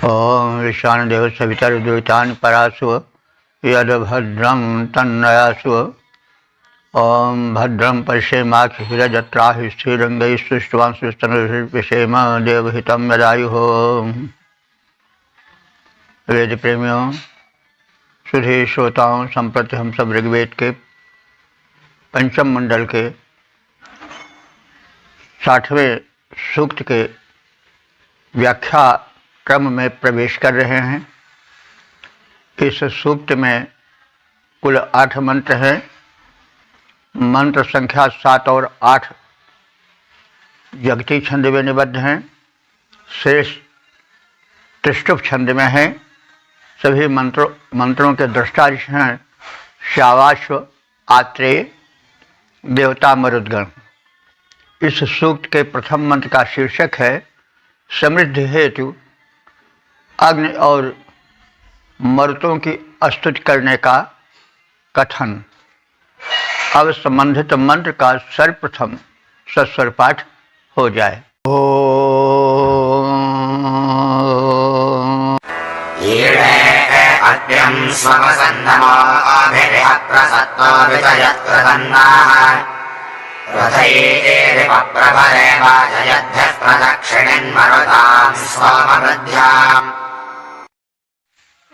ओम ईशानदेव सवितरुद्वितान् परासुव यद्भद्रं तन्नयासुव। ओम भद्रं पश्येमाक्षिरजत्राहि श्रीरंगैः सृष्टवांसुस्तनुर्विषेम देवहितं यदायुः। वेद प्रेमियों, सुधी श्रोताओं, संप्रति हम सब ऋग्वेद के पंचम मंडल के 60वें सूक्त के व्याख्या क्रम में प्रवेश कर रहे हैं। इस सूक्त में कुल 8 मंत्र हैं। मंत्र संख्या 7 और 8 जगती छंद में निबद्ध हैं, शेष त्रिष्टुप छंद में हैं। सभी मंत्रों के दृष्टा हैं श्यावाश्व, आत्रेय, देवता, मरुद्गण। इस सूक्त के प्रथम मंत्र का शीर्षक है समृद्धि हेतु अग्नि और मरुतों की स्तुति करने का कथन। अब संबंधित मंत्र का सर्वप्रथम सस्वर पाठ हो जाए।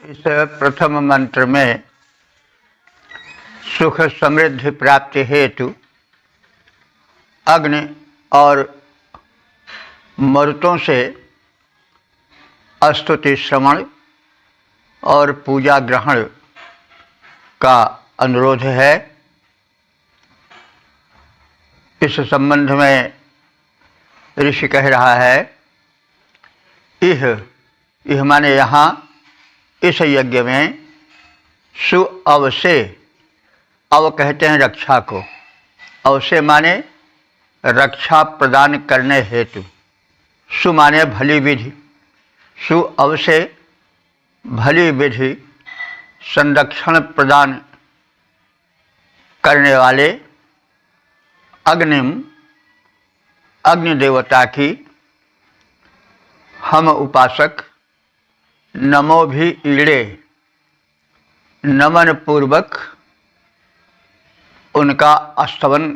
इस प्रथम मंत्र में सुख समृद्धि प्राप्ति हेतु अग्नि और मरुतों से स्तुति श्रवण और पूजा ग्रहण का अनुरोध है। इस संबंध में ऋषि कह रहा है, यह माने यहाँ इस यज्ञ में सु अवसे, अव कहते हैं रक्षा को, अवसे माने रक्षा प्रदान करने हेतु, सु माने भली विधि, सु अवसे भली विधि संरक्षण प्रदान करने वाले अग्निम, अग्नि देवता की हम उपासक नमो भी ईड़े, नमन पूर्वक उनका स्तवन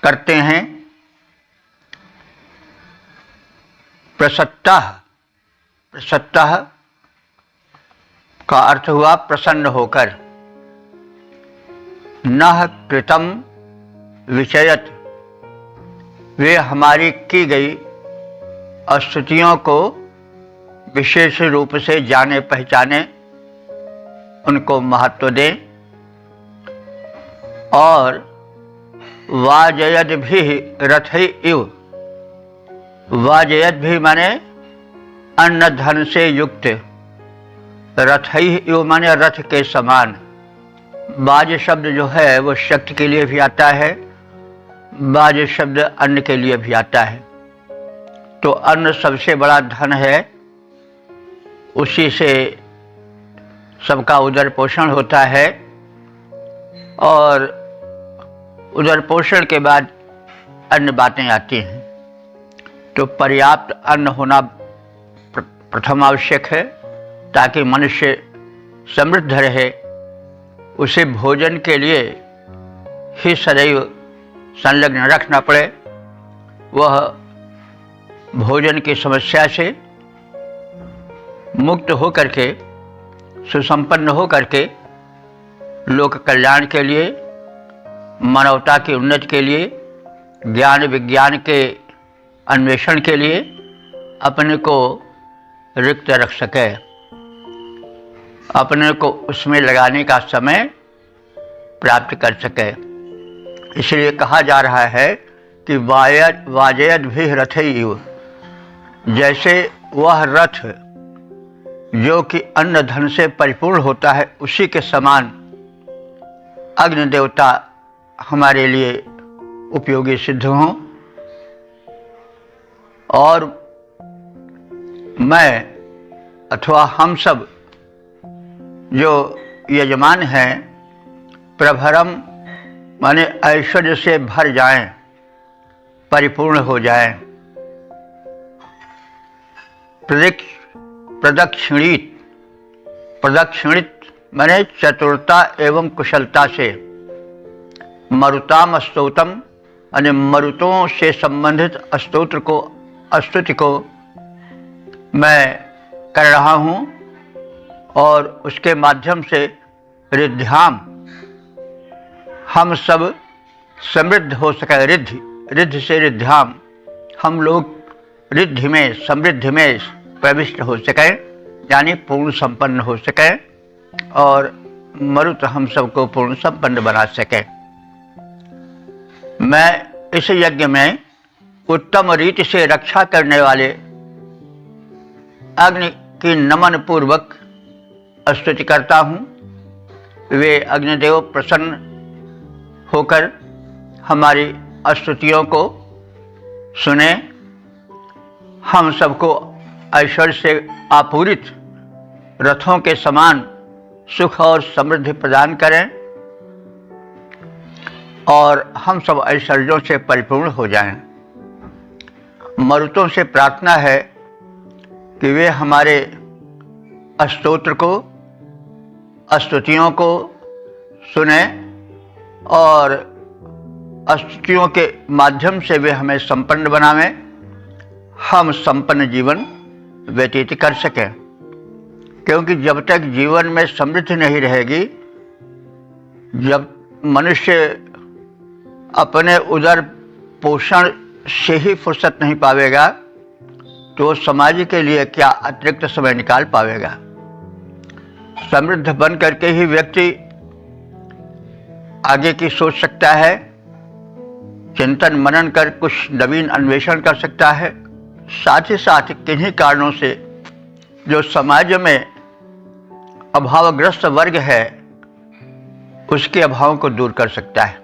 करते हैं। प्रसत्तः, प्रसत्तः का अर्थ हुआ प्रसन्न होकर। नः कृतम विचयत, वे हमारी की गई स्तुतियों को विशेष रूप से जाने पहचाने, उनको महत्व दें। और वाजयद भी रथई इव, वाजयद भी माने अन्न धन से युक्त, रथई इव माने रथ के समान। वाज शब्द जो है वो शक्ति के लिए भी आता है, वाज शब्द अन्न के लिए भी आता है। तो अन्न सबसे बड़ा धन है, उसी से सबका उदर पोषण होता है। और उदर पोषण के बाद अन्य बातें आती हैं। तो पर्याप्त अन्न होना प्रथम आवश्यक है, ताकि मनुष्य समृद्ध रहे। उसे भोजन के लिए ही सदैव संलग्न रखना पड़े। वह भोजन की समस्या से मुक्त होकर के, सुसंपन्न होकर के लोक कल्याण के लिए, मानवता की उन्नति के लिए, ज्ञान विज्ञान के अन्वेषण के लिए अपने को रिक्त रख सके, अपने को उसमें लगाने का समय प्राप्त कर सके। इसलिए कहा जा रहा है कि वाजयद भी रथैव, जैसे वह रथ जो कि अन्न धन से परिपूर्ण होता है, उसी के समान अग्नि देवता हमारे लिए उपयोगी सिद्ध हों। और मैं अथवा हम सब जो यजमान हैं, प्रभरम माने ऐश्वर्य से भर जाएं, परिपूर्ण हो जाएं। प्रदक्षिणित, प्रदक्षिणित माने चतुरता एवं कुशलता से, मरुताम स्तोत्रम यानी मरुतों से संबंधित स्तोत्र को, स्तुति को मैं कर रहा हूँ और उसके माध्यम से रिद्ध्याम हम सब समृद्ध हो सके। रिद्धि, रिद्धि से रिद्ध्याम हम लोग रिद्धि में, समृद्धि में प्रविष्ट हो सके, यानी पूर्ण संपन्न हो सके और मरुत हम सबको पूर्ण संपन्न बना सके। मैं इस यज्ञ में उत्तम रीति से रक्षा करने वाले अग्नि की नमन पूर्वक स्तुति करता हूँ। वे अग्निदेव प्रसन्न होकर हमारी स्तुतियों को सुने, हम सबको ऐश्वर्य से आपूरित रथों के समान सुख और समृद्धि प्रदान करें और हम सब ऐश्वर्यों से परिपूर्ण हो जाएं। मरुतों से प्रार्थना है कि वे हमारे स्तोत्र को, स्तुतियों को सुने और स्तुतियों के माध्यम से वे हमें संपन्न बनावें, हम संपन्न जीवन व्यतीत कर सकें। क्योंकि जब तक जीवन में समृद्धि नहीं रहेगी, जब मनुष्य अपने उदर पोषण से ही फुर्सत नहीं पावेगा, तो समाज के लिए क्या अतिरिक्त समय निकाल पावेगा। समृद्ध बन करके ही व्यक्ति आगे की सोच सकता है, चिंतन मनन कर कुछ नवीन अन्वेषण कर सकता है। साथ ही साथ किन्हीं कारणों से जो समाज में अभावग्रस्त वर्ग है, उसके अभाव को दूर कर सकता है।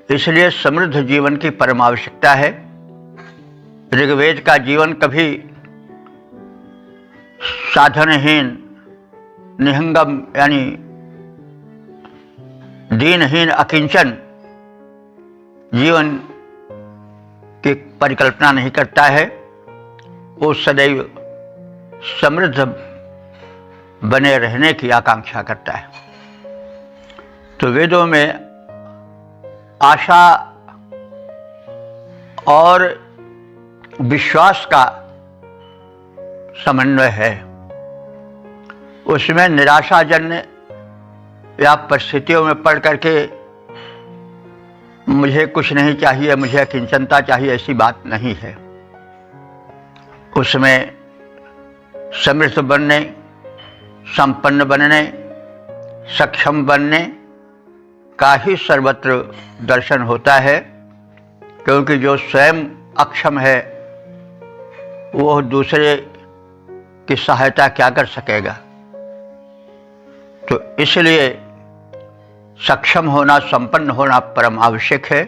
इसलिए समृद्ध जीवन की परम आवश्यकता है। ऋग्वेद का जीवन कभी साधनहीन, निहंगम यानी दीनहीन, अकिंचन जीवन की परिकल्पना नहीं करता है। वो सदैव समृद्ध बने रहने की आकांक्षा करता है। तो वेदों में आशा और विश्वास का समन्वय है। उसमें निराशाजन्य या परिस्थितियों में पड़ करके मुझे कुछ नहीं चाहिए, मुझे अकिंचनता चाहिए, ऐसी बात नहीं है। उसमें समृद्ध बनने, संपन्न बनने, सक्षम बनने का ही सर्वत्र दर्शन होता है। क्योंकि जो स्वयं अक्षम है वो दूसरे की सहायता क्या कर सकेगा। तो इसलिए सक्षम होना, संपन्न होना परम आवश्यक है।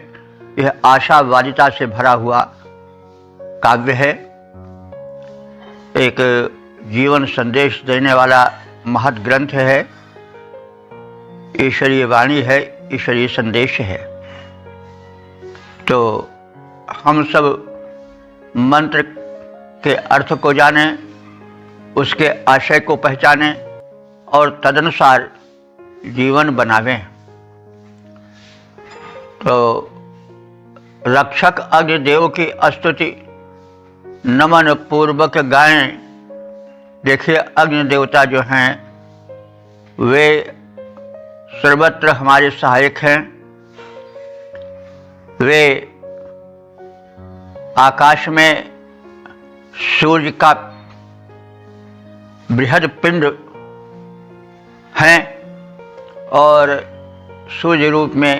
यह आशावादिता से भरा हुआ काव्य है, एक जीवन संदेश देने वाला महत् ग्रंथ है, ईश्वरीय वाणी है, ईश्वरीय संदेश है। तो हम सब मंत्र के अर्थ को जानें, उसके आशय को पहचानें और तदनुसार जीवन बनावें। तो रक्षक अग्निदेव की स्तुति नमन पूर्वक गाएं। देखिए, अग्नि देवता जो हैं वे सर्वत्र हमारे सहायक हैं। वे आकाश में सूर्य का बृहद पिंड हैं और सूर्य रूप में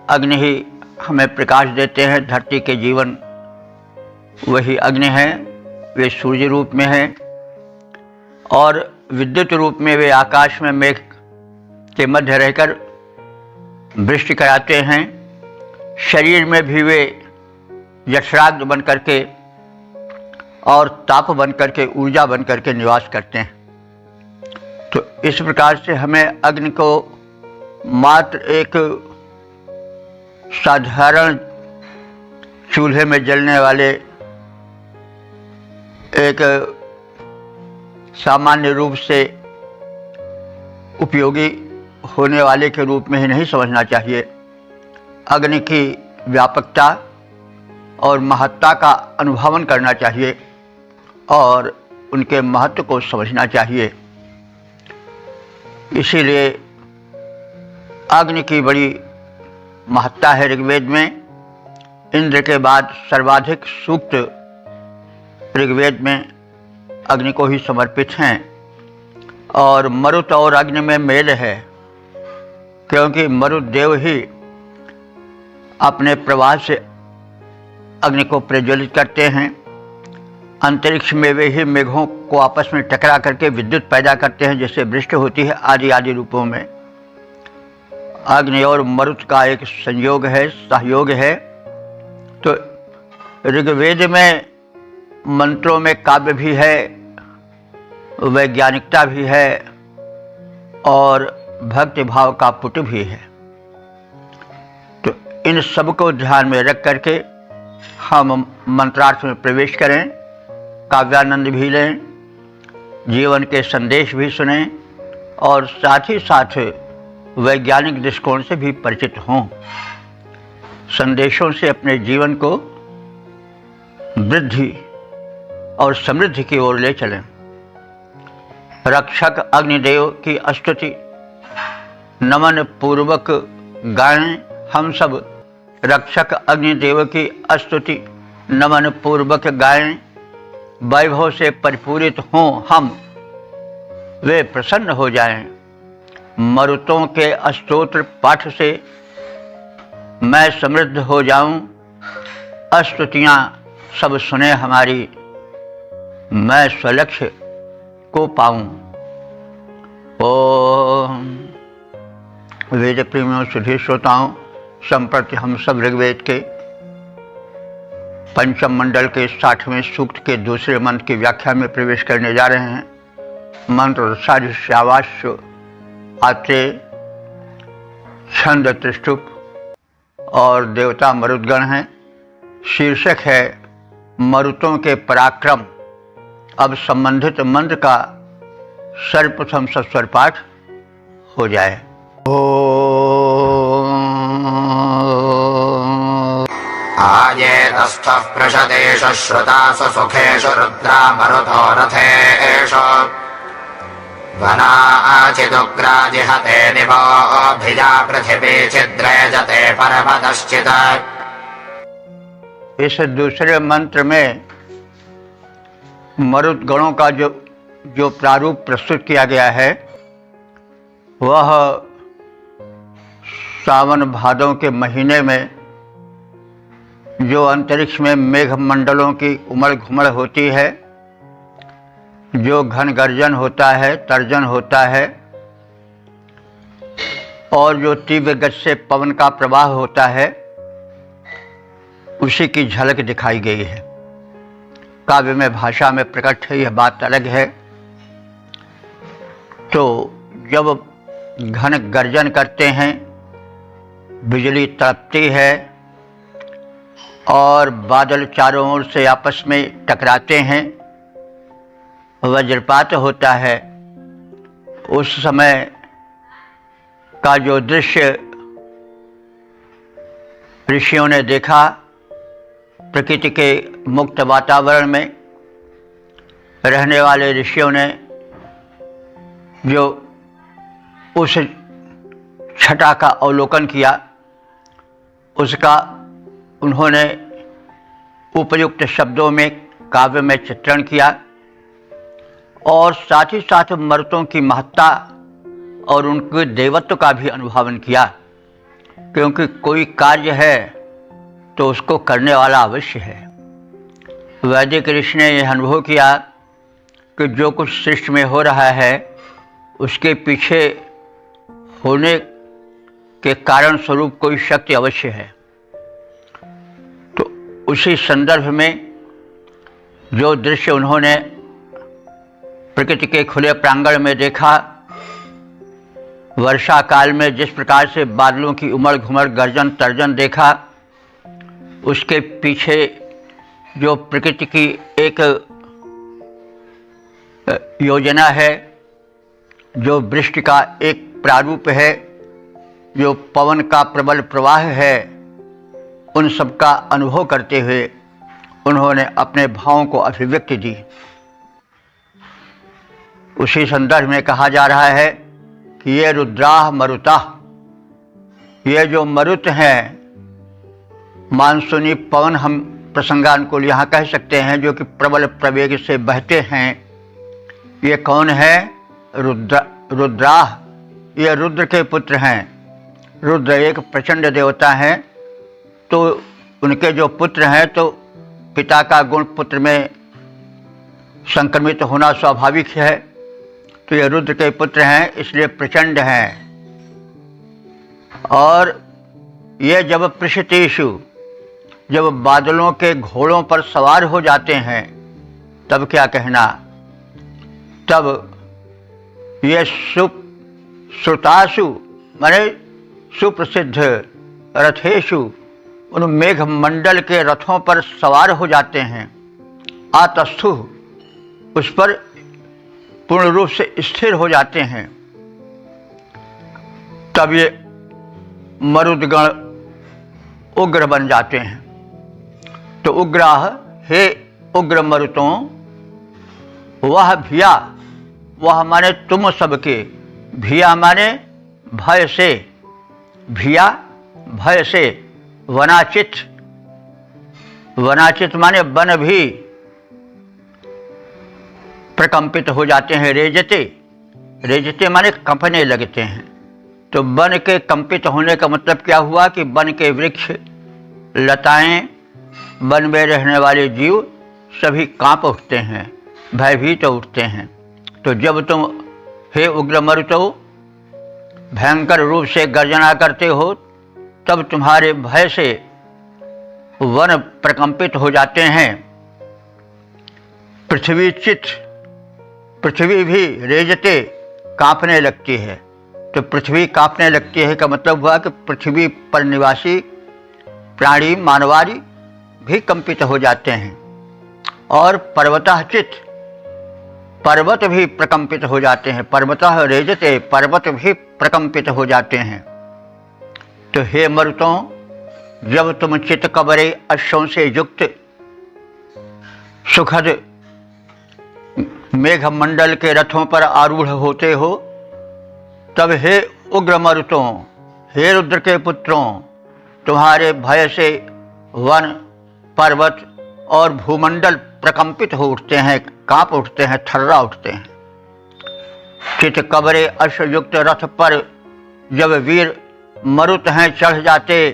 अग्नि ही हमें प्रकाश देते हैं। धरती के जीवन वही अग्नि हैं, वे सूर्य रूप में हैं और विद्युत रूप में वे आकाश में मेघ के मध्य रहकर वृष्टि कराते हैं। शरीर में भी वे यक्षराज बन करके और ताप बन करके, ऊर्जा बन करके निवास करते हैं। तो इस प्रकार से हमें अग्नि को मात्र एक साधारण चूल्हे में जलने वाले एक सामान्य रूप से उपयोगी होने वाले के रूप में ही नहीं समझना चाहिए। अग्नि की व्यापकता और महत्ता का अनुभवन करना चाहिए और उनके महत्व को समझना चाहिए। इसीलिए अग्नि की बड़ी महत्ता है। ऋग्वेद में इंद्र के बाद सर्वाधिक सूक्त ऋग्वेद में अग्नि को ही समर्पित हैं। और मरुत और अग्नि में मेल है, क्योंकि मरुत देव ही अपने प्रवाह से अग्नि को प्रज्वलित करते हैं। अंतरिक्ष में वे ही मेघों को आपस में टकरा करके विद्युत पैदा करते हैं, जैसे वृष्टि होती है आदि आदि रूपों में। अग्नि और मरुत का एक संयोग है, सहयोग है। तो ऋग्वेद में मंत्रों में काव्य भी है, वैज्ञानिकता भी है और भक्ति भाव का पुट भी है। तो इन सब को ध्यान में रख करके हम मंत्रार्थ में प्रवेश करें, काव्यानंद भी लें, जीवन के संदेश भी सुनें और साथ ही साथ वैज्ञानिक दृष्टिकोण से भी परिचित हों। संदेशों से अपने जीवन को वृद्धि और समृद्धि की ओर ले चलें। रक्षक अग्निदेव की स्तुति नमन पूर्वक गाएं हम सब। रक्षक अग्निदेव की स्तुति नमन पूर्वक गाएं। वैभव से परिपूरित हों हम, वे प्रसन्न हो जाएं। मरुतों के स्तोत्र पाठ से मैं समृद्ध हो जाऊं। स्तुतियां सब सुने हमारी, मैं स्वलक्ष्य को पाऊं। ओम। वेद प्रेमियों, सुधी श्रोताओं, संप्रति हम सब ऋग्वेद के पंचम मंडल के 60वें सूक्त के दूसरे मंत्र की व्याख्या में प्रवेश करने जा रहे हैं। मंत्र साजुष्यावास्य आत्रेय, छंद त्रिष्टुप और देवता मरुदगण हैं। शीर्षक है मरुतों के पराक्रम। अब संबंधित मंत्र का सर्वप्रथम सस्वर पाठ हो जाए। आयेतस्थः प्रशतेषु श्रुतासु सुखेषु रुद्रा मरुतो रथेषु वनाचिदुग्राजिहते निवोऽभिजा पृथिवी छिद्रयजते पर्वतश्चित्। इस दूसरे मंत्र में मरुत गणों का जो प्रारूप प्रस्तुत किया गया है वह सावन भादों के महीने में जो अंतरिक्ष में मेघ मंडलों की उमड़ घुमड़ होती है, जो घन गर्जन होता है, तर्जन होता है और जो तीव्र गति से पवन का प्रवाह होता है, उसी की झलक दिखाई गई है। काव्य में, भाषा में प्रकट है, यह बात अलग है। तो जब घन गर्जन करते हैं, बिजली तड़पती है और बादल चारों ओर से आपस में टकराते हैं, वज्रपात होता है, उस समय का जो दृश्य ऋषियों ने देखा, प्रकृति के मुक्त वातावरण में रहने वाले ऋषियों ने जो उस छटा का अवलोकन किया, उसका उन्होंने उपयुक्त शब्दों में काव्य में चित्रण किया और साथ ही साथ मरुतों की महत्ता और उनके देवत्व का भी अनुभवन किया। क्योंकि कोई कार्य है तो उसको करने वाला अवश्य है। वैदिक ऋषि ने यह अनुभव किया कि जो कुछ सृष्टि में हो रहा है उसके पीछे होने के कारण स्वरूप कोई शक्ति अवश्य है। तो उसी संदर्भ में जो दृश्य उन्होंने प्रकृति के खुले प्रांगण में देखा, वर्षा काल में जिस प्रकार से बादलों की उमड़ घुमड़ गर्जन तर्जन देखा, उसके पीछे जो प्रकृति की एक योजना है, जो वृष्टि का एक प्रारूप है, जो पवन का प्रबल प्रवाह है, उन सब का अनुभव करते हुए उन्होंने अपने भावों को अभिव्यक्ति दी। उसी संदर्भ में कहा जा रहा है कि ये रुद्राह मरुता, ये जो मरुत हैं, मानसूनी पवन हम प्रसंगानुकूल यहाँ कह सकते हैं, जो कि प्रबल प्रवेग से बहते हैं, ये कौन है? रुद्राह, ये रुद्र के पुत्र हैं। रुद्र एक प्रचंड देवता हैं, तो उनके जो पुत्र हैं, तो पिता का गुण पुत्र में संक्रमित होना स्वाभाविक है। तो ये रुद्र के पुत्र हैं, इसलिए प्रचंड हैं। और ये जब पृषतेषु, जब बादलों के घोड़ों पर सवार हो जाते हैं, तब क्या कहना? तब ये श्रुतासु माने सुप्रसिद्ध रथेषु, उन मेघ मंडल के रथों पर सवार हो जाते हैं। आतस्थु, उस पर पूर्ण रूप से स्थिर हो जाते हैं। तब ये मरुदगण उग्र बन जाते हैं। तो उग्राह, हे उग्र मरुतों, वह भिया, वह माने तुम सबके, भिया माने भय से, भिया भय से, वनाचित, वनाचित माने वन भी प्रकंपित हो जाते हैं। रेजते, रेजते माने कंपने लगते हैं। तो वन के कंपित होने का मतलब क्या हुआ कि वन के वृक्ष, लताएं, वन में रहने वाले जीव सभी कांप उठते हैं, भयभीत उठते हैं। तो जब तुम हे उग्र मरुतो भयंकर रूप से गर्जना करते हो, तब तुम्हारे भय से वन प्रकंपित हो जाते हैं। पृथ्वी चित, पृथ्वी भी रेजते, कांपने लगती है। तो पृथ्वी कांपने लगती है का मतलब हुआ कि पृथ्वी पर निवासी प्राणी, मानवारी भी कंपित हो जाते हैं। और पर्वतः चित, पर्वत भी प्रकंपित हो जाते हैं। पर्वतः रेजते, पर्वत भी प्रकंपित हो जाते हैं। तो हे मरुतों, जब तुम चित कबरे अश्वों से युक्त सुखद मेघ मंडल के रथों पर आरूढ़ होते हो, तब हे उग्र मरुतों, हे रुद्र के पुत्रों, तुम्हारे भय से वन, पर्वत और भूमंडल प्रकंपित हो उठते हैं, कांप उठते हैं, थर्रा उठते हैं। चित कबरे अश्वयुक्त रथ पर जब वीर मरुत हैं चढ़ जाते,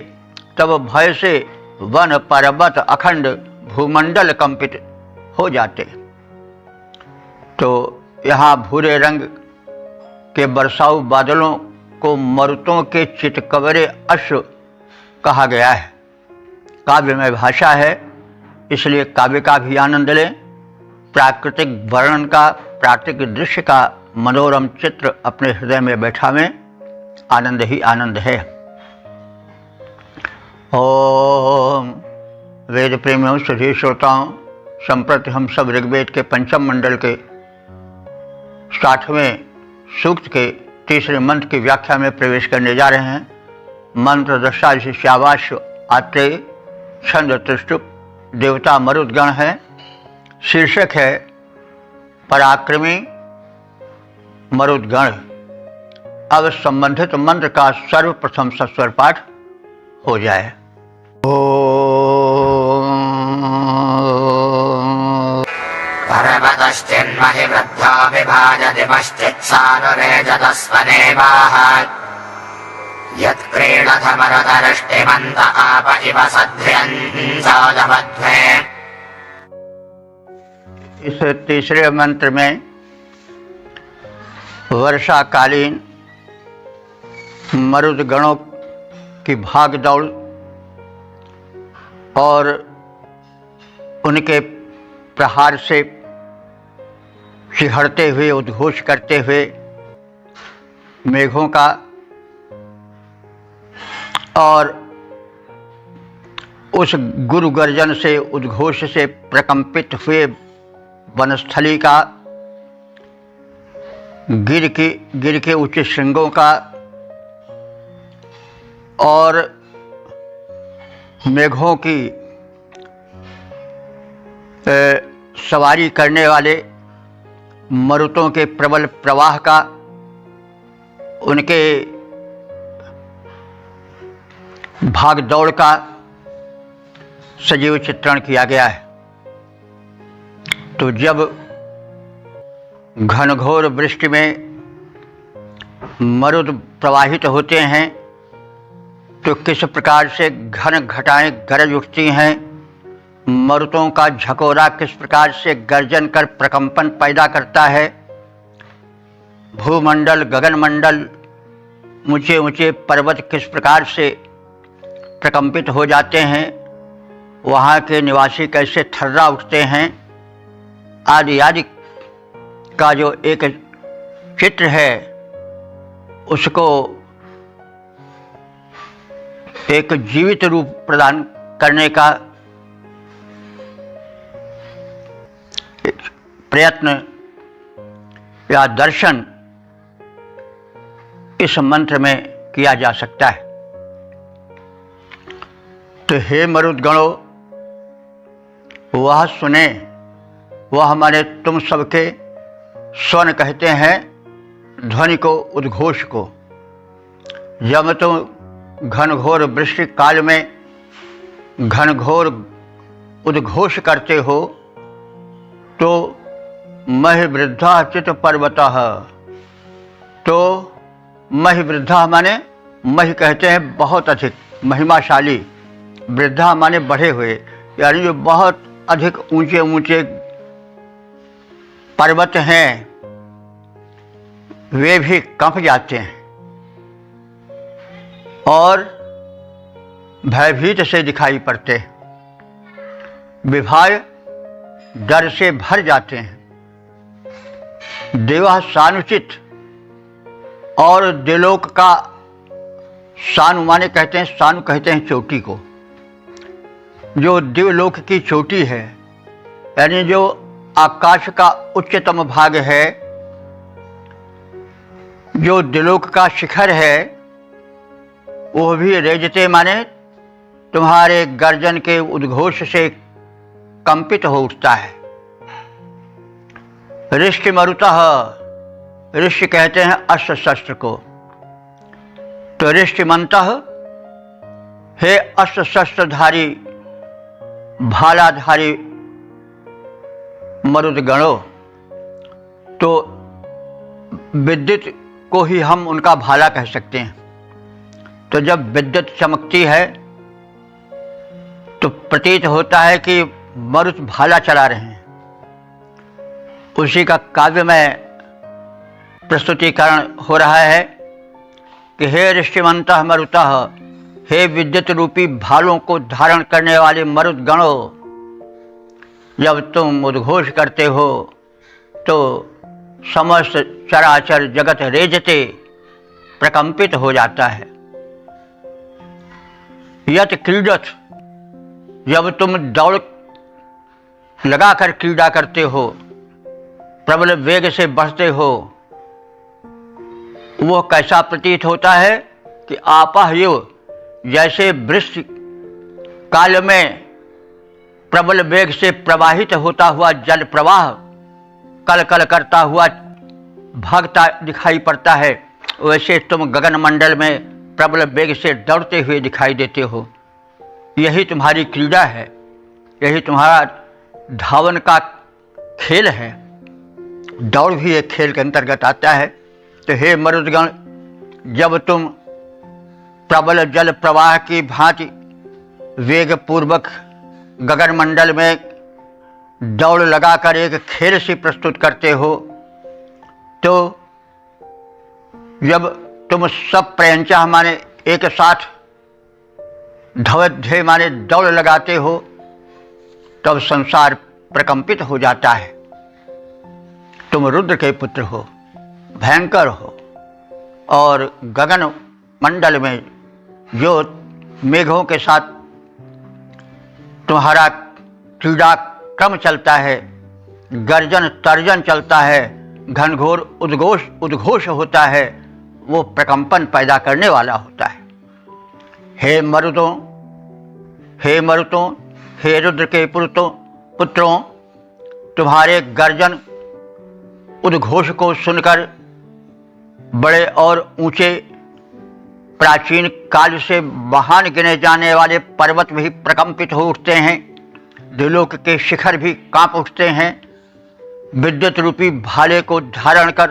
तब भय से वन, पर्वत, अखंड भूमंडल कंपित हो जाते। तो यहाँ भूरे रंग के बरसाऊ बादलों को मरुतों के चितकबरे अश्व कहा गया है। काव्य में भाषा है, इसलिए काव्य का भी आनंद लें। प्राकृतिक वर्णन का, प्राकृतिक दृश्य का मनोरम चित्र अपने हृदय में बैठावें, आनंद ही आनंद है। ओम वेद प्रेमियों, सभी श्रोताओं, संप्रति हम सब ऋग्वेद के पंचम मंडल के 60वें सूक्त के तीसरे मंत्र की व्याख्या में प्रवेश करने जा रहे हैं। मंत्र दशा शिष्यावाश आत्रेय, छंद त्रिष्टुप, देवता मरुदगण है। शीर्षक है पराक्रमी मरुदगण। अब संबंधित मंत्र का सर्वप्रथम सस्वर पाठ हो जाए। पर्वतश्चिन्महि वृद्धो विभाजतिमश्चित्सानुरेजतस्वनेवाः यत्क्रीडथमरुतरिष्टिमन्त आप इव सध्र्यञ्चोदमध्वे। इस तीसरे मंत्र में वर्षाकालीन मरुदगणों की भाग दौड़ और उनके प्रहार से सिहरते हुए, उद्घोष करते हुए मेघों का और उस गुरु गर्जन से, उद्घोष से प्रकंपित हुए वनस्थली का गिर के ऊंचे श्रृंगों का और मेघों की सवारी करने वाले मरुतों के प्रबल प्रवाह का, उनके भाग दौड़ का सजीव चित्रण किया गया है। तो जब घनघोर वृष्टि में मरुद प्रवाहित होते हैं तो किस प्रकार से घन घटाएं गरज उठती हैं, मरुतों का झकोरा किस प्रकार से गर्जन कर प्रकंपन पैदा करता है, भूमंडल गगनमंडल ऊंचे ऊंचे पर्वत किस प्रकार से प्रकंपित हो जाते हैं, वहाँ के निवासी कैसे थर्रा उठते हैं, आदि आदि का जो एक चित्र है उसको एक जीवित रूप प्रदान करने का प्रयत्न या दर्शन इस मंत्र में किया जा सकता है। तो हे मरुदगणों, वह सुने, वह हमारे तुम सबके स्वन कहते हैं ध्वनि को, उद्घोष को। जब तुम घनघोर वृष्टि काल में घनघोर उद्घोष करते हो तो महिवृद्धा चित पर्वतः, तो महिवृद्धा माने महि कहते हैं बहुत अधिक महिमाशाली, वृद्धा माने बढ़े हुए, यानी जो बहुत अधिक ऊंचे ऊंचे पर्वत हैं वे भी कंप जाते हैं और भयभीत से दिखाई पड़ते हैं, विभय डर से भर जाते हैं। देवा सानुचित, और देलोक का सानु माने कहते हैं, सानु कहते हैं चोटी को, जो दिवलोक की चोटी है, यानी जो आकाश का उच्चतम भाग है, जो दिलोक का शिखर है, वो भी रेजते माने तुम्हारे गर्जन के उद्घोष से कंपित हो उठता है। ऋष्टि मरुतः, ऋषि कहते हैं अस्त्र शस्त्र को, तो ऋष्टिमन्तः हे अस्त्र शस्त्रधारी भालाधारी मरुदगणों, तो विद्युत को ही हम उनका भाला कह सकते हैं। तो जब विद्युत चमकती है तो प्रतीत होता है कि मरुत भाला चला रहे हैं। उसी का काव्य में प्रस्तुतिकरण हो रहा है कि हे ऋषिमन्तः मरुतः, हे विद्युत रूपी भालों को धारण करने वाले मरुदगणों, जब तुम उद्घोष करते हो तो समस्त चराचर जगत रेजते प्रकंपित हो जाता है। यत क्रीडत, जब तुम दौड़ लगाकर क्रीड़ा करते हो, प्रबल वेग से बढ़ते हो, वो कैसा प्रतीत होता है कि आपह युव, जैसे वृष्टि काल में प्रबल वेग से प्रवाहित होता हुआ जल प्रवाह कल कल करता हुआ भागता दिखाई पड़ता है, वैसे तुम गगन मंडल में प्रबल वेग से दौड़ते हुए दिखाई देते हो। यही तुम्हारी क्रीड़ा है, यही तुम्हारा धावन का खेल है। दौड़ भी एक खेल के अंतर्गत आता है। तो हे मरुदगण, जब तुम प्रबल जल प्रवाह की भांति वेग पूर्वक गगन मंडल में दौड़ लगाकर एक खेल से प्रस्तुत करते हो, तो जब तुम सब प्रयंचा माने एक साथ धवध्य माने दौड़ लगाते हो, तब संसार प्रकंपित हो जाता है। तुम रुद्र के पुत्र हो, भयंकर हो, और गगन मंडल में जो मेघों के साथ तुम्हारा क्रीड़ा क्रम चलता है, गर्जन तर्जन चलता है, घनघोर उद्घोष होता है वो प्रकंपन पैदा करने वाला होता है। हे मरुतों, हे रुद्र के पुत्रों, तुम्हारे गर्जन उद्घोष को सुनकर बड़े और ऊंचे प्राचीन काल से महान गिने जाने वाले पर्वत भी प्रकंपित हो उठते हैं, द्युलोक के शिखर भी कांप उठते हैं। विद्युत रूपी भाले को धारण कर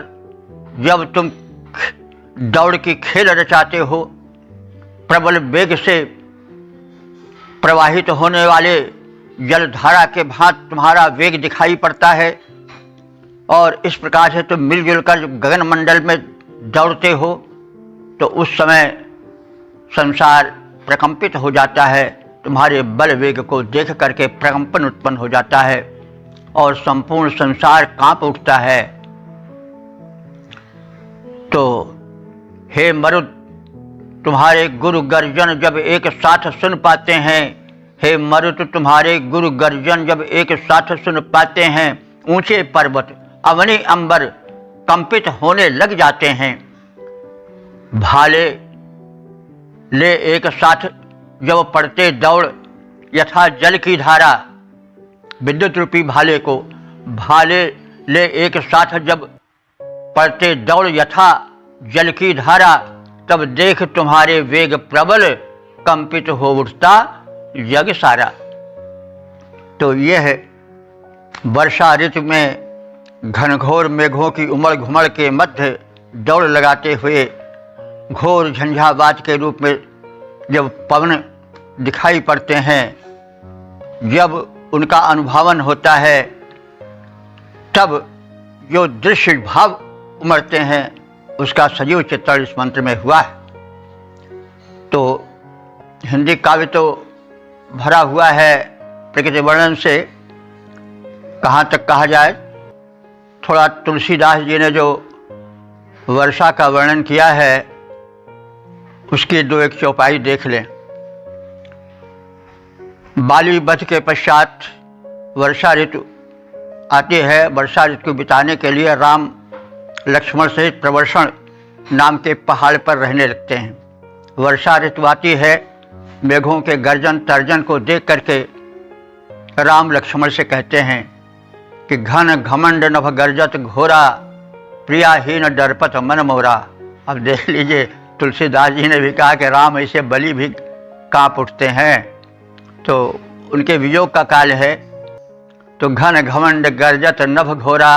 जब तुम दौड़ की खेल रचाते हो, प्रबल वेग से प्रवाहित होने वाले जलधारा के भांति तुम्हारा वेग दिखाई पड़ता है और इस प्रकार से तुम मिलजुल कर गगन मंडल में दौड़ते हो, तो उस समय संसार प्रकंपित हो जाता है। तुम्हारे बल वेग को देख करके प्रकंपन उत्पन्न हो जाता है और संपूर्ण संसार कांप उठता है। तो हे मरुद, तुम्हारे गुरु गर्जन जब एक साथ सुन पाते हैं, हे मरुत, तुम्हारे गुरु गर्जन जब एक साथ सुन पाते हैं, ऊंचे पर्वत अवनी अंबर कंपित होने लग जाते हैं। भाले ले एक साथ जब पड़ते दौड़ यथा जल की धारा, विद्युत रूपी भाले ले एक साथ जब पड़ते दौड़ यथा जल की धारा, तब देख तुम्हारे वेग प्रबल कंपित हो उठता जग सारा। तो यह है वर्षा ऋतु में घनघोर मेघों की उमड़ घुमड़ के मध्य दौड़ लगाते हुए घोर झंझावात के रूप में जब पवन दिखाई पड़ते हैं, जब उनका अनुभवन होता है, तब जो दृश्य भाव उमड़ते हैं उसका सजीव चित्रण इस मंत्र में हुआ है। तो हिंदी काव्य तो भरा हुआ है प्रकृति वर्णन से, कहाँ तक कहा जाए। थोड़ा तुलसीदास जी ने जो वर्षा का वर्णन किया है उसकी दो एक चौपाई देख लें। बाली वध के पश्चात वर्षा ऋतु आती है। वर्षा ऋतु को बिताने के लिए राम लक्ष्मण सहित प्रवर्षण नाम के पहाड़ पर रहने लगते हैं। वर्षा ऋतु आती है, मेघों के गर्जन तर्जन को देख करके राम लक्ष्मण से कहते हैं कि घन घमंड नभ गर्जत घोरा, प्रियाहीन डरपत मन मोरा। अब देख लीजिए, तुलसीदास जी ने भी कहा कि राम ऐसे बलि भी कांप उठते हैं, तो उनके वियोग का काल है। तो घन घमंड गर्जत नभ घोरा,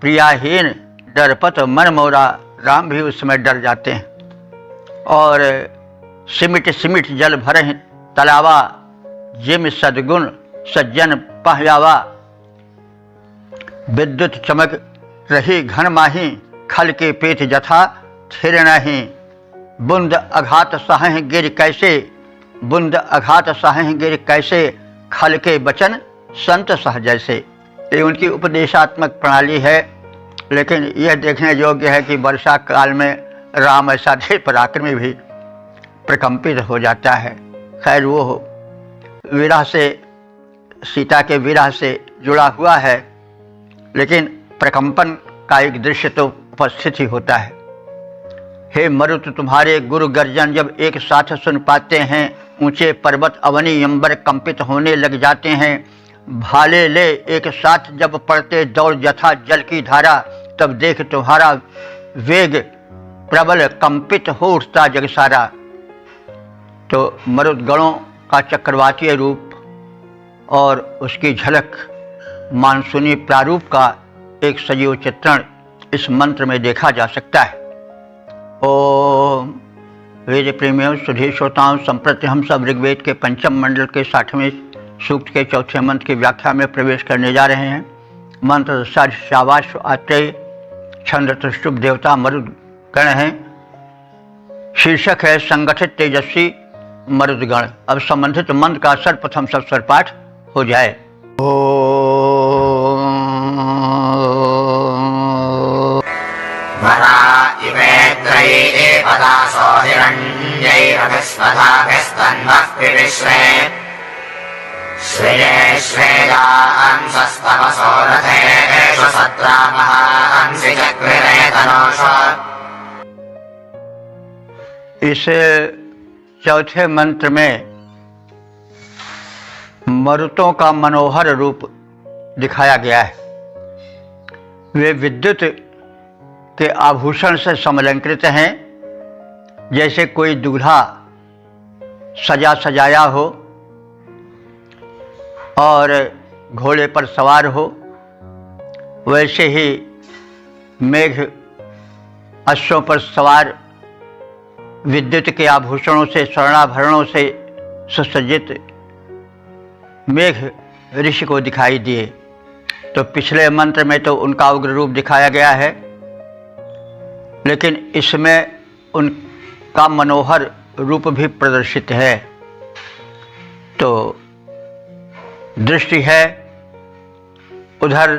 प्रियाहीन डरपत मन मोरा, राम भी उस समय डर जाते हैं। और सिमिट सिमिट जल भरहि तलावा, जिम सद्गुण सज्जन पहयावा। विद्युत चमक रही घन माही, खल के पेट जथा थिर नहीं। बुंद अघात सहहि गिर कैसे, बुंद अघात सहहि गिर कैसे, खल के बचन संत सह जैसे। ये उनकी उपदेशात्मक प्रणाली है, लेकिन यह देखने योग्य है कि वर्षा काल में राम ऐसा धीर पराक्रमी भी प्रकंपित हो जाता है। खैर, वो विरह से, सीता के विरह से जुड़ा हुआ है, लेकिन प्रकंपन का एक दृश्य तो उपस्थित ही होता है। हे मरुत, तुम्हारे गुरु गर्जन जब एक साथ सुन पाते हैं, ऊंचे पर्वत अवनी अंबर कंपित होने लग जाते हैं। भाले ले एक साथ जब पड़ते दौड़ यथा जल की धारा, तब देख तुम्हारा वेग प्रबल कंपित हो उठता जग सारा। तो मरुदगणों का चक्रवातीय रूप और उसकी झलक मानसूनी प्रारूप का एक सजीव चित्रण इस मंत्र में देखा जा सकता है। ओम वेद प्रेमियों, सुधी श्रोताओं, संप्रति हम सब ऋग्वेद के पंचम मंडल के 60वें सूक्त के चौथे मंत्र की व्याख्या में प्रवेश करने जा रहे हैं। मंत्र शावाश आत्रेय, छंद तुष्टुप देवता मरुदगण हैं। शीर्षक है संगठित तेजस्वी मरुदगण। अब संबंधित मंत्र का सर्वप्रथम सब स्वर पाठ हो जाए। वरा इमे त्रये पदासो हिरण्यैरभिस्मधाभिस्तन्वः पिविश्वे श्रेये श्रेयांसस्तमसो रथेषु सत्रामहांसि धनुषि चक्रिणे धनुष। इस चौथे मंत्र में मरुतों का मनोहर रूप दिखाया गया है। वे विद्युत के आभूषण से समलंकृत हैं, जैसे कोई दूल्हा सजा सजाया हो और घोड़े पर सवार हो, वैसे ही मेघ अश्वों पर सवार विद्युत के आभूषणों से, स्वर्णाभरणों से सुसज्जित मेघ ऋषि को दिखाई दिए। तो पिछले मंत्र में तो उनका उग्र रूप दिखाया गया है, लेकिन इसमें उनका मनोहर रूप भी प्रदर्शित है। तो दृष्टि है उधर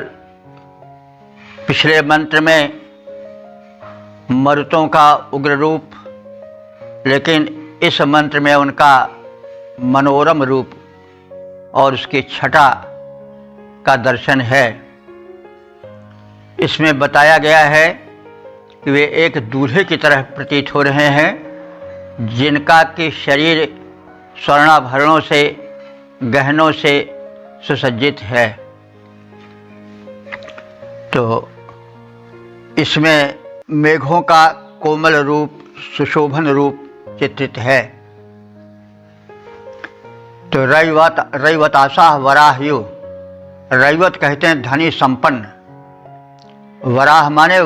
पिछले मंत्र में मरुतों का उग्र रूप, लेकिन इस मंत्र में उनका मनोरम रूप और उसकी छटा का दर्शन है। इसमें बताया गया है कि वे एक दूल्हे की तरह प्रतीत हो रहे हैं, जिनका कि शरीर स्वर्णाभरणों से, गहनों से सुसज्जित है। तो इसमें मेघों का कोमल रूप, सुशोभन रूप चित्रित है। तो रैवतासा वराहयु, रैवत कहते हैं धनी संपन्न, वराह माने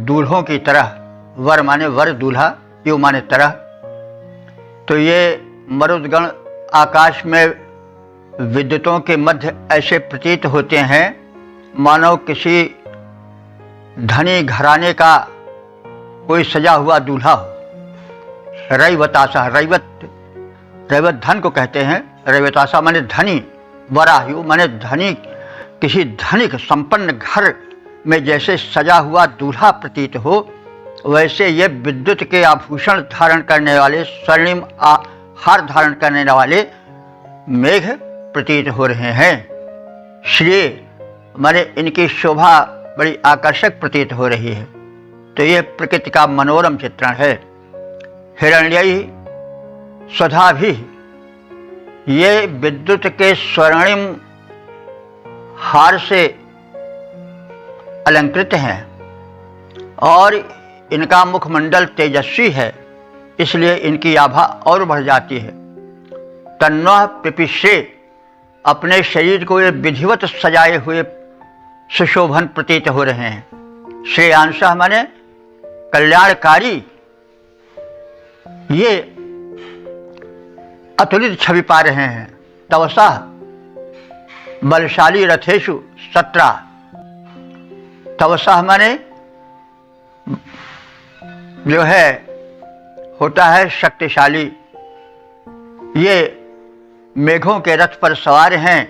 दूल्हों की तरह, वर माने वर दूल्हा, यु माने तरह। तो ये मरुदगण आकाश में विद्युतों के मध्य ऐसे प्रतीत होते हैं मानो किसी धनी घराने का कोई सजा हुआ दूल्हा हो। रैवतासा, रैवत धन को कहते हैं, रैवतासा माने धनी, वराहयु माने धनी, किसी धनिक संपन्न घर में जैसे सजा हुआ दूल्हा प्रतीत हो, वैसे ये विद्युत के आभूषण धारण करने वाले, स्वर्णिम हार धारण करने वाले मेघ प्रतीत हो रहे हैं। श्रेय माने इनकी शोभा बड़ी आकर्षक प्रतीत हो रही है। तो ये प्रकृति का मनोरम चित्रण है। हिरण्यई स्वधा भी, ये विद्युत के स्वर्णिम हार से अलंकृत हैं और इनका मुखमंडल तेजस्वी है, इसलिए इनकी आभा और बढ़ जाती है। तन्नः पिपिष्ये, अपने शरीर को ये विधिवत सजाए हुए सुशोभन प्रतीत हो रहे हैं। श्रेयांशः माने कल्याणकारी, ये अतुलित छवि पा रहे हैं। तवसा बलशाली रथेषु सत्रा, तवसा माने जो है होता है शक्तिशाली। ये मेघों के रथ पर सवार हैं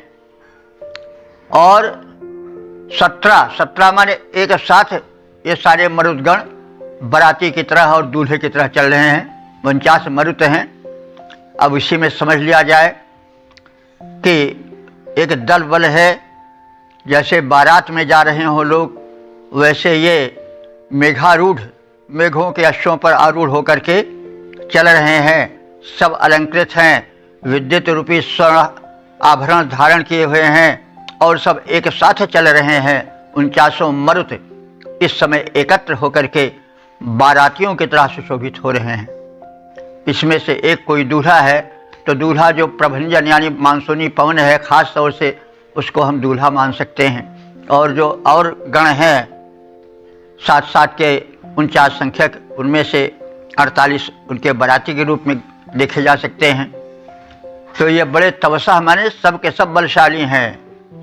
और सत्रा माने एक साथ ये सारे मरुदगण बराती की तरह और दूल्हे की तरह चल रहे हैं। 49 मरुत हैं। अब इसी में समझ लिया जाए कि एक दल बल है, जैसे बारात में जा रहे हों लोग, वैसे ये मेघारूढ़, मेघों के अश्वों पर आरूढ़ होकर के चल रहे हैं। सब अलंकृत हैं, विद्युत रूपी स्वर्ण आभरण धारण किए हुए हैं और सब एक साथ चल रहे हैं। 49 मरुत इस समय एकत्र होकर के बारातियों की तरह सुशोभित हो रहे हैं। इसमें से एक कोई दूल्हा है, तो दूल्हा जो प्रभंजन यानी मानसूनी पवन है, खास तौर से उसको हम दूल्हा मान सकते हैं। और जो और गण हैं 7 के 49 संख्यक, उनमें से 48 उनके बाराती के रूप में देखे जा सकते हैं। तो ये बड़े तवसा माने सबके सब बलशाली हैं,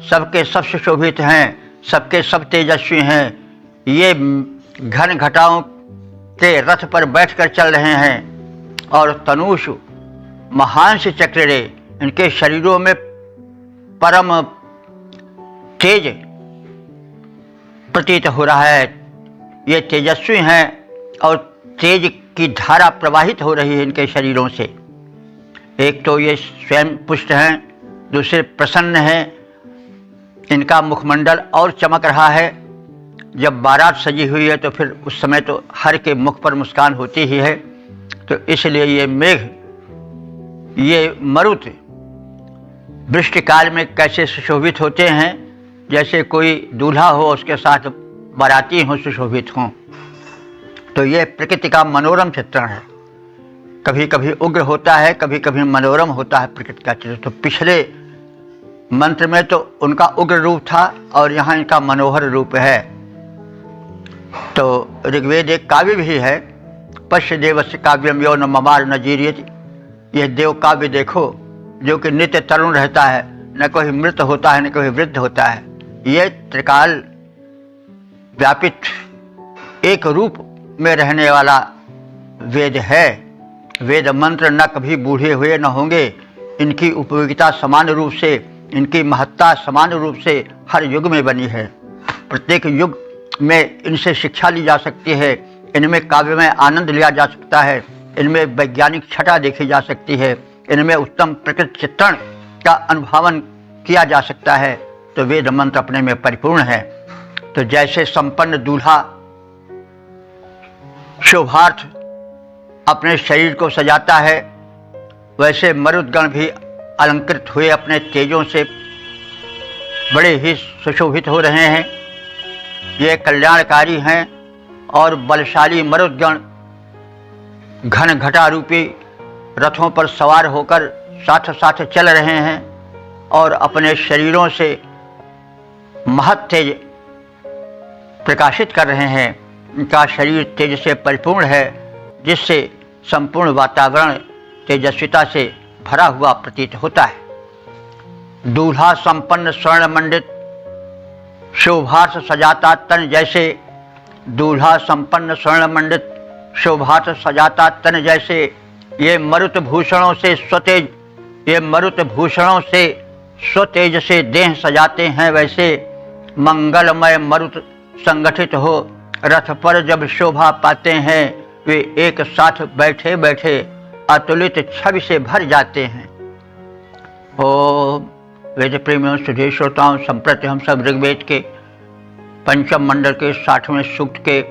सबके सब सुशोभित हैं, सबके सब तेजस्वी हैं। ये घन घटाओं के रथ पर बैठकर चल रहे हैं और तनुषु महांश चक्रे, इनके शरीरों में परम तेज प्रतीत हो रहा है। ये तेजस्वी हैं और तेज की धारा प्रवाहित हो रही है इनके शरीरों से। एक तो ये स्वयं पुष्ट हैं, दूसरे प्रसन्न हैं, इनका मुखमंडल और चमक रहा है जब बारात सजी हुई है तो फिर उस समय तो हर के मुख पर मुस्कान होती ही है। तो इसलिए ये मेघ, ये मरुत वृष्टि काल में कैसे सुशोभित होते हैं, जैसे कोई दूल्हा हो उसके साथ बाराती हो सुशोभित हों। तो ये प्रकृति का मनोरम चित्रण है। कभी कभी उग्र होता है, कभी कभी मनोरम होता है प्रकृति का चित्र। तो पिछले मंत्र में तो उनका उग्र रूप था और यहाँ इनका मनोहर रूप है। तो ऋग्वेद एक काव्य भी है, पश्य देवस्य काव्यम यो न ममार न जीरियति। यह देव काव्य देखो जो कि नित्य तरुण रहता है, न कोई मृत होता है न कोई वृद्ध होता है। ये त्रिकाल व्यापित एक रूप में रहने वाला वेद है। वेद मंत्र न कभी बूढ़े हुए न होंगे। इनकी उपयोगिता समान रूप से, इनकी महत्ता समान रूप से हर युग में बनी है। प्रत्येक युग में इनसे शिक्षा ली जा सकती है, इनमें काव्य में आनंद लिया जा सकता है, इनमें वैज्ञानिक छटा देखी जा सकती है, इनमें उत्तम प्रकृति चित्रण का अनुभवन किया जा सकता है। तो वेद मंत्र अपने में परिपूर्ण है। तो जैसे संपन्न दूल्हा शोभार्थ अपने शरीर को सजाता है, वैसे मरुदगण भी अलंकृत हुए अपने तेजों से बड़े ही सुशोभित हो रहे हैं। ये कल्याणकारी हैं और बलशाली मरुदगण घन घटा रूपी रथों पर सवार होकर साथ साथ चल रहे हैं और अपने शरीरों से महत तेज प्रकाशित कर रहे हैं। इनका शरीर तेज से परिपूर्ण है, जिससे संपूर्ण वातावरण तेजस्विता से भरा हुआ प्रतीत होता है। दूल्हा संपन्न स्वर्ण मंडित शोभार्थ सजाता तन जैसे, दूल्हा संपन्न स्वर्ण मंडित शोभार्थ सजाता तन जैसे, ये मरुत भूषणों से स्वतेज, ये मरुत भूषणों से स्वतेज से देह सजाते हैं, वैसे मंगलमय मरुत संगठित हो रथ पर जब शोभा पाते हैं, वे एक साथ बैठे बैठे अतुलित छवि से भर जाते हैं। ओम वेद प्रेमियों, सुधीर श्रोताओं, संप्रति हम सब ऋग्वेद के पंचम मंडल के 60वें सूक्त के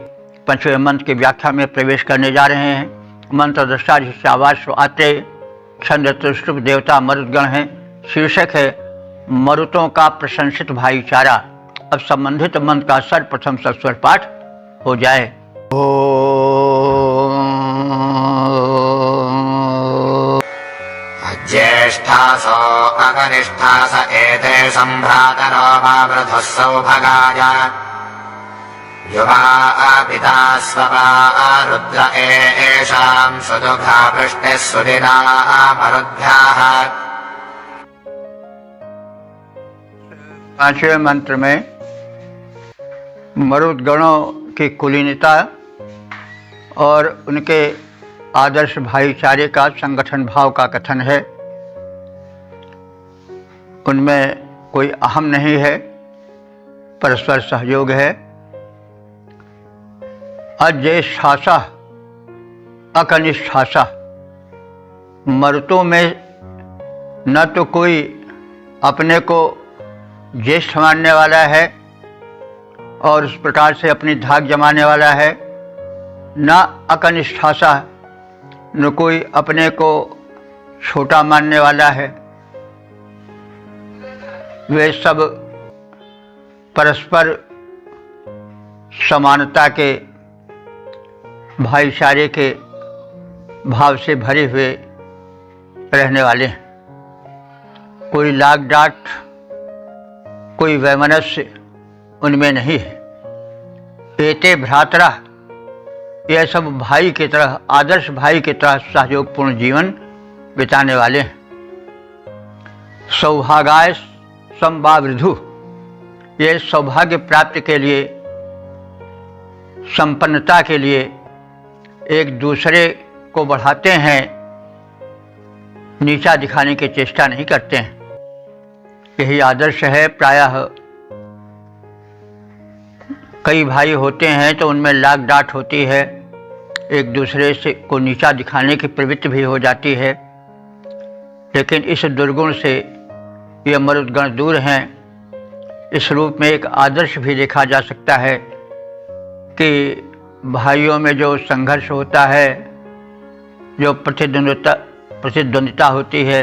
5वें मंत्र की व्याख्या में प्रवेश करने जा रहे हैं। मंत्र दृष्टा जिससे आवाज आते छंद त्रिष्टुप देवता मरुदगण हैं। शीर्षक है मरुतों का प्रशंसित भाईचारा। अब संबंधित मंत्र का सर्वप्रथम सस्वर पाठ हो जाए। ज्येष्ठासो अकनिष्ठास एते सम्भ्रातरो वावृधः सौभगाय युवा पिता स्वपा रुद्र एषां सुदुःखा वृष्टिः सुदिना मरुद्भ्यः। पांचवें मंत्र में मरुदगणों की कुलीनता और उनके आदर्श भाईचारे का संगठन भाव का कथन है। उनमें कोई अहम नहीं है, परस्पर सहयोग है। अज्येष्ठासा अकनिष्ठासा, मरुतों में न तो कोई अपने को ज्येष्ठ मानने वाला है और उस प्रकार से अपनी धाक जमाने वाला है, न अकनिष्ठासा, न कोई अपने को छोटा मानने वाला है। वे सब परस्पर समानता के, भाईचारे के भाव से भरे हुए रहने वाले हैं। कोई लाग डांट, कोई वैमनस्य उनमें नहीं है। एते भ्रातरा, यह सब भाई की तरह, आदर्श भाई की तरह सहयोगपूर्ण जीवन बिताने वाले हैं। सौभागाय संवावृधु, ये सौभाग्य प्राप्ति के लिए, संपन्नता के लिए एक दूसरे को बढ़ाते हैं, नीचा दिखाने की चेष्टा नहीं करते हैं। यही आदर्श है। प्रायः कई भाई होते हैं तो उनमें लाग डांट होती है, एक दूसरे से को नीचा दिखाने की प्रवृत्ति भी हो जाती है। लेकिन इस दुर्गुण से ये मरुदगण दूर हैं। इस रूप में एक आदर्श भी देखा जा सकता है कि भाइयों में जो संघर्ष होता है, जो प्रतिद्वंदिता होती है,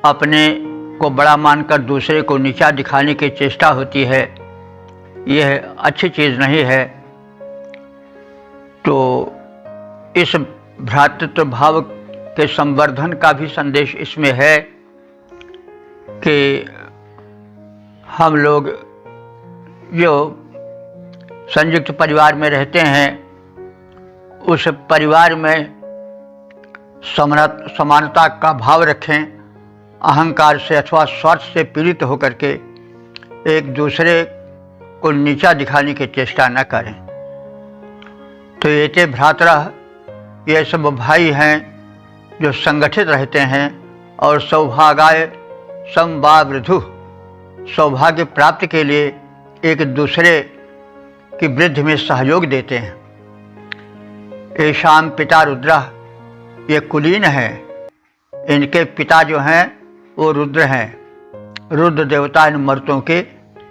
अपने को बड़ा मानकर दूसरे को नीचा दिखाने की चेष्टा होती है, यह अच्छी चीज़ नहीं है। तो इस भ्रातृत्व भाव के संवर्धन का भी संदेश इसमें है कि हम लोग जो संयुक्त परिवार में रहते हैं, उस परिवार में समानता का भाव रखें, अहंकार से अथवा स्वार्थ से पीड़ित होकर के एक दूसरे को नीचा दिखाने की चेष्टा न करें। तो ये ते भ्रातरः, ये सब भाई हैं जो संगठित रहते हैं और सौभागाय समवावृधु, सौभाग्य प्राप्ति के लिए एक दूसरे की वृद्धि में सहयोग देते हैं। येषां पिता रुद्रः, ये कुलीन हैं, इनके पिता जो हैं वो रुद्र हैं। रुद्र देवता इन मर्तों के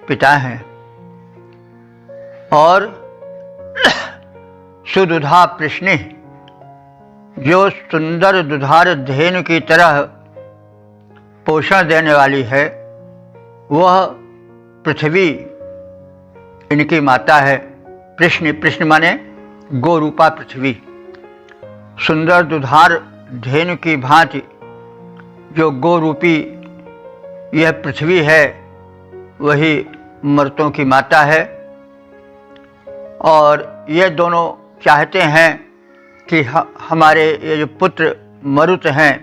पिता हैं। और सुदुधा प्रश्नि, जो सुंदर दुधार धेनु की तरह पोषण देने वाली है, वह पृथ्वी इनकी माता है। प्रश्न माने गोरूपा पृथ्वी। सुंदर दुधार धेनु की भांति जो गोरूपी यह पृथ्वी है, वही मर्तों की माता है। और ये दोनों चाहते हैं कि हमारे ये जो पुत्र मरुत हैं,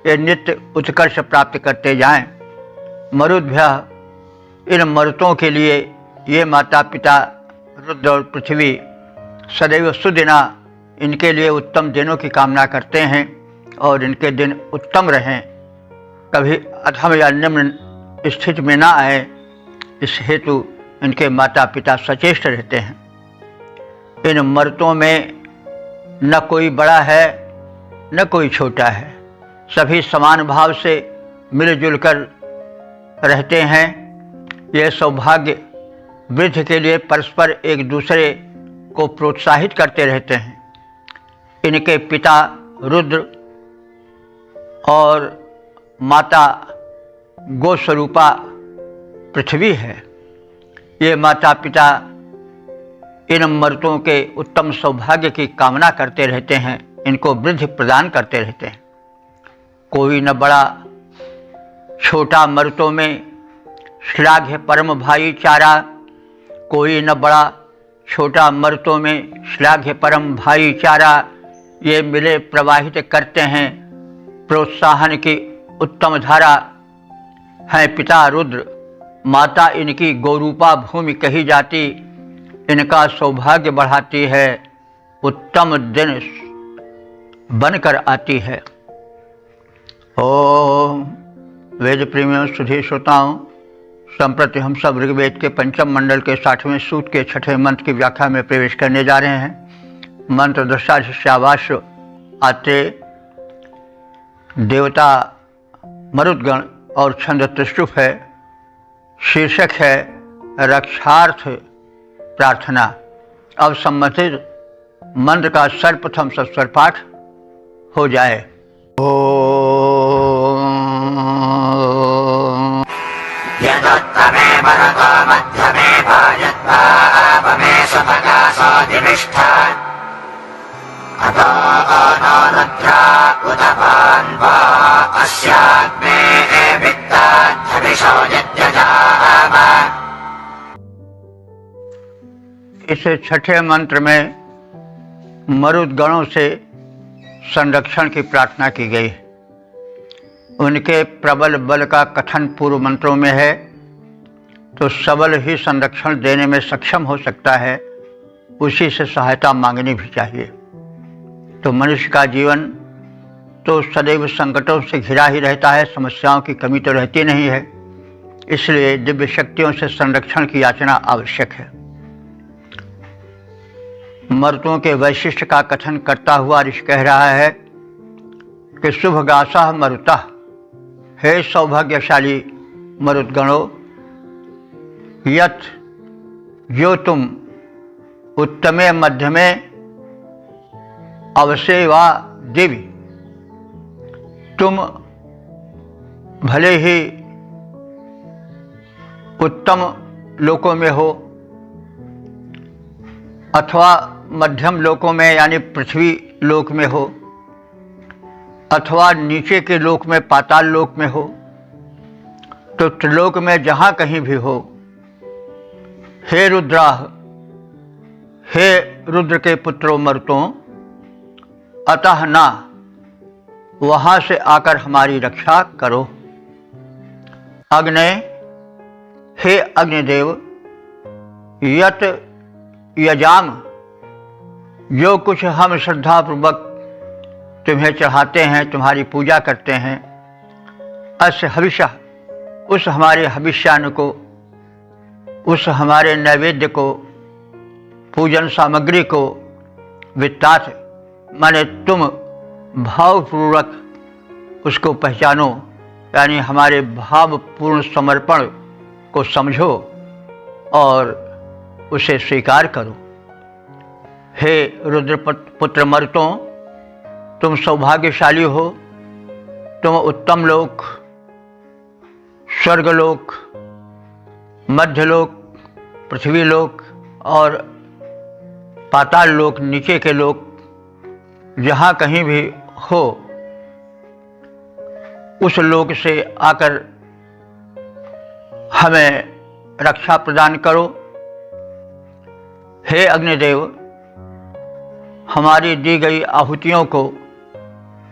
ये नित्य उत्कर्ष प्राप्त करते जाएं। मरुद्भ्यः, इन मरुतों के लिए ये माता पिता रुद्र और पृथ्वी सदैव सुदिना, इनके लिए उत्तम दिनों की कामना करते हैं और इनके दिन उत्तम रहें, कभी अधम या निम्न स्थिति में ना आए, इस हेतु इनके माता पिता सचेष्ट रहते हैं। इन मर्तों में न कोई बड़ा है न कोई छोटा है, सभी समान भाव से मिलजुल कर रहते हैं। ये सौभाग्य वृद्धि के लिए परस्पर एक दूसरे को प्रोत्साहित करते रहते हैं। इनके पिता रुद्र और माता गोस्वरूपा पृथ्वी है। ये माता पिता इन मर्तों के उत्तम सौभाग्य की कामना करते रहते हैं, इनको वृद्धि प्रदान करते रहते हैं। कोई न बड़ा छोटा मर्तों में श्लाघ्य परम भाईचारा, कोई न बड़ा छोटा मर्तों में श्लाघ्य परम भाईचारा, ये मिले प्रवाहित करते हैं प्रोत्साहन की उत्तम धारा। है पिता रुद्र, माता इनकी गोरूपा भूमि कही जाती, इनका सौभाग्य बढ़ाती है, उत्तम दिन बनकर आती है। ओम वेद प्रेमियों, सुधी श्रोताओं, संप्रति हम सब ऋग्वेद के पंचम मंडल के 60वें सूक्त के 6ठे मंत्र की व्याख्या में प्रवेश करने जा रहे हैं। मंत्र दृष्टा शिष्यावास आते देवता मरुदगण और छंद त्रिष्टुप है। शीर्षक है रक्षार्थ प्रार्थना। अब संबंधित मंत्र का सर्वप्रथम सस्वर पाठ हो जाए। यदुत्तमे भरतो मध्यमे भाजत्वापमे सुभगासो दिविष्ठा अतो नो रुद्रा उतपान्वा अस्याग्ने वित्ताद्धविषो यज्ञजाम। इस छठे मंत्र में मरुद गणों से संरक्षण की प्रार्थना की गई। उनके प्रबल बल का कथन पूर्व मंत्रों में है, तो सबल ही संरक्षण देने में सक्षम हो सकता है, उसी से सहायता मांगनी भी चाहिए। तो मनुष्य का जीवन तो सदैव संकटों से घिरा ही रहता है, समस्याओं की कमी तो रहती नहीं है, इसलिए दिव्य शक्तियों से संरक्षण की याचना आवश्यक है। मर्तों के वैशिष्ट का कथन करता हुआ ऋषि कह रहा है कि शुभगासः मरुतः, हे सौभाग्यशाली मरुदगणों, यत् जो तुम उत्तमे मध्यमे अवसे वा देवी। तुम भले ही उत्तम लोकों में हो अथवा मध्यम लोकों में यानी पृथ्वी लोक में हो अथवा नीचे के लोक में पाताल लोक में हो, तो त्रिलोक में जहाँ कहीं भी हो, हे रुद्राह, हे रुद्र के पुत्रों मरुतों, अतः ना, वहाँ से आकर हमारी रक्षा करो। अग्ने, हे अग्निदेव, यत यजाम, जो कुछ हम श्रद्धापूर्वक तुम्हें चढ़ाते हैं, तुम्हारी पूजा करते हैं, अस्य हविषा, उस हमारे हविष्यान्न को, उस हमारे नैवेद्य को, पूजन सामग्री को, वित्तात माने तुम भावपूर्वक उसको पहचानो, यानी हमारे भावपूर्ण समर्पण को समझो और उसे स्वीकार करो। हे रुद्र पुत्र मरुतों, तुम सौभाग्यशाली हो, तुम उत्तम लोक, स्वर्गलोक, मध्यलोक, पृथ्वी लोक और पाताल लोक, नीचे के लोक, जहाँ कहीं भी हो, उस लोक से आकर हमें रक्षा प्रदान करो। हे अग्निदेव, हमारी दी गई आहुतियों को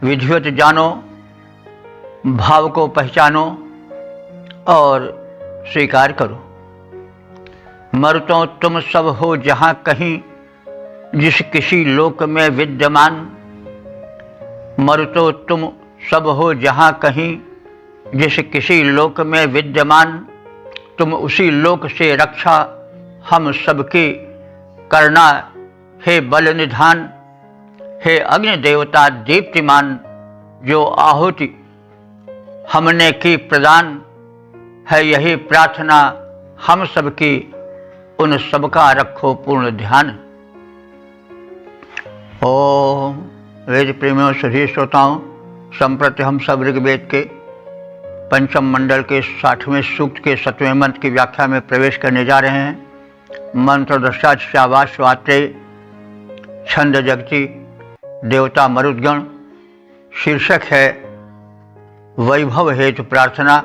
विधिवत जानो, भाव को पहचानो और स्वीकार करो। मरुतों, तुम सब हो जहाँ कहीं जिस किसी लोक में विद्यमान, मरुतो तुम सब हो जहाँ कहीं जिस किसी लोक में विद्यमान, तुम उसी लोक से रक्षा हम सबकी करना। हे बल निधान, हे अग्नि देवता दीप्तिमान, जो आहुति हमने की प्रदान है, यही प्रार्थना हम सबकी, उन सबका रखो पूर्ण ध्यान। ओम। वेद प्रेमियों सभी श्रोताओं, संप्रति हम सब ऋग्वेद के पंचम मंडल के 60वें सूक्त के 7वें मंत्र की व्याख्या में प्रवेश करने जा रहे हैं। मंत्र दृष्टा शाबाश वात्रे, छंद जगती, देवता मरुदगण। शीर्षक है वैभव हेतु प्रार्थना।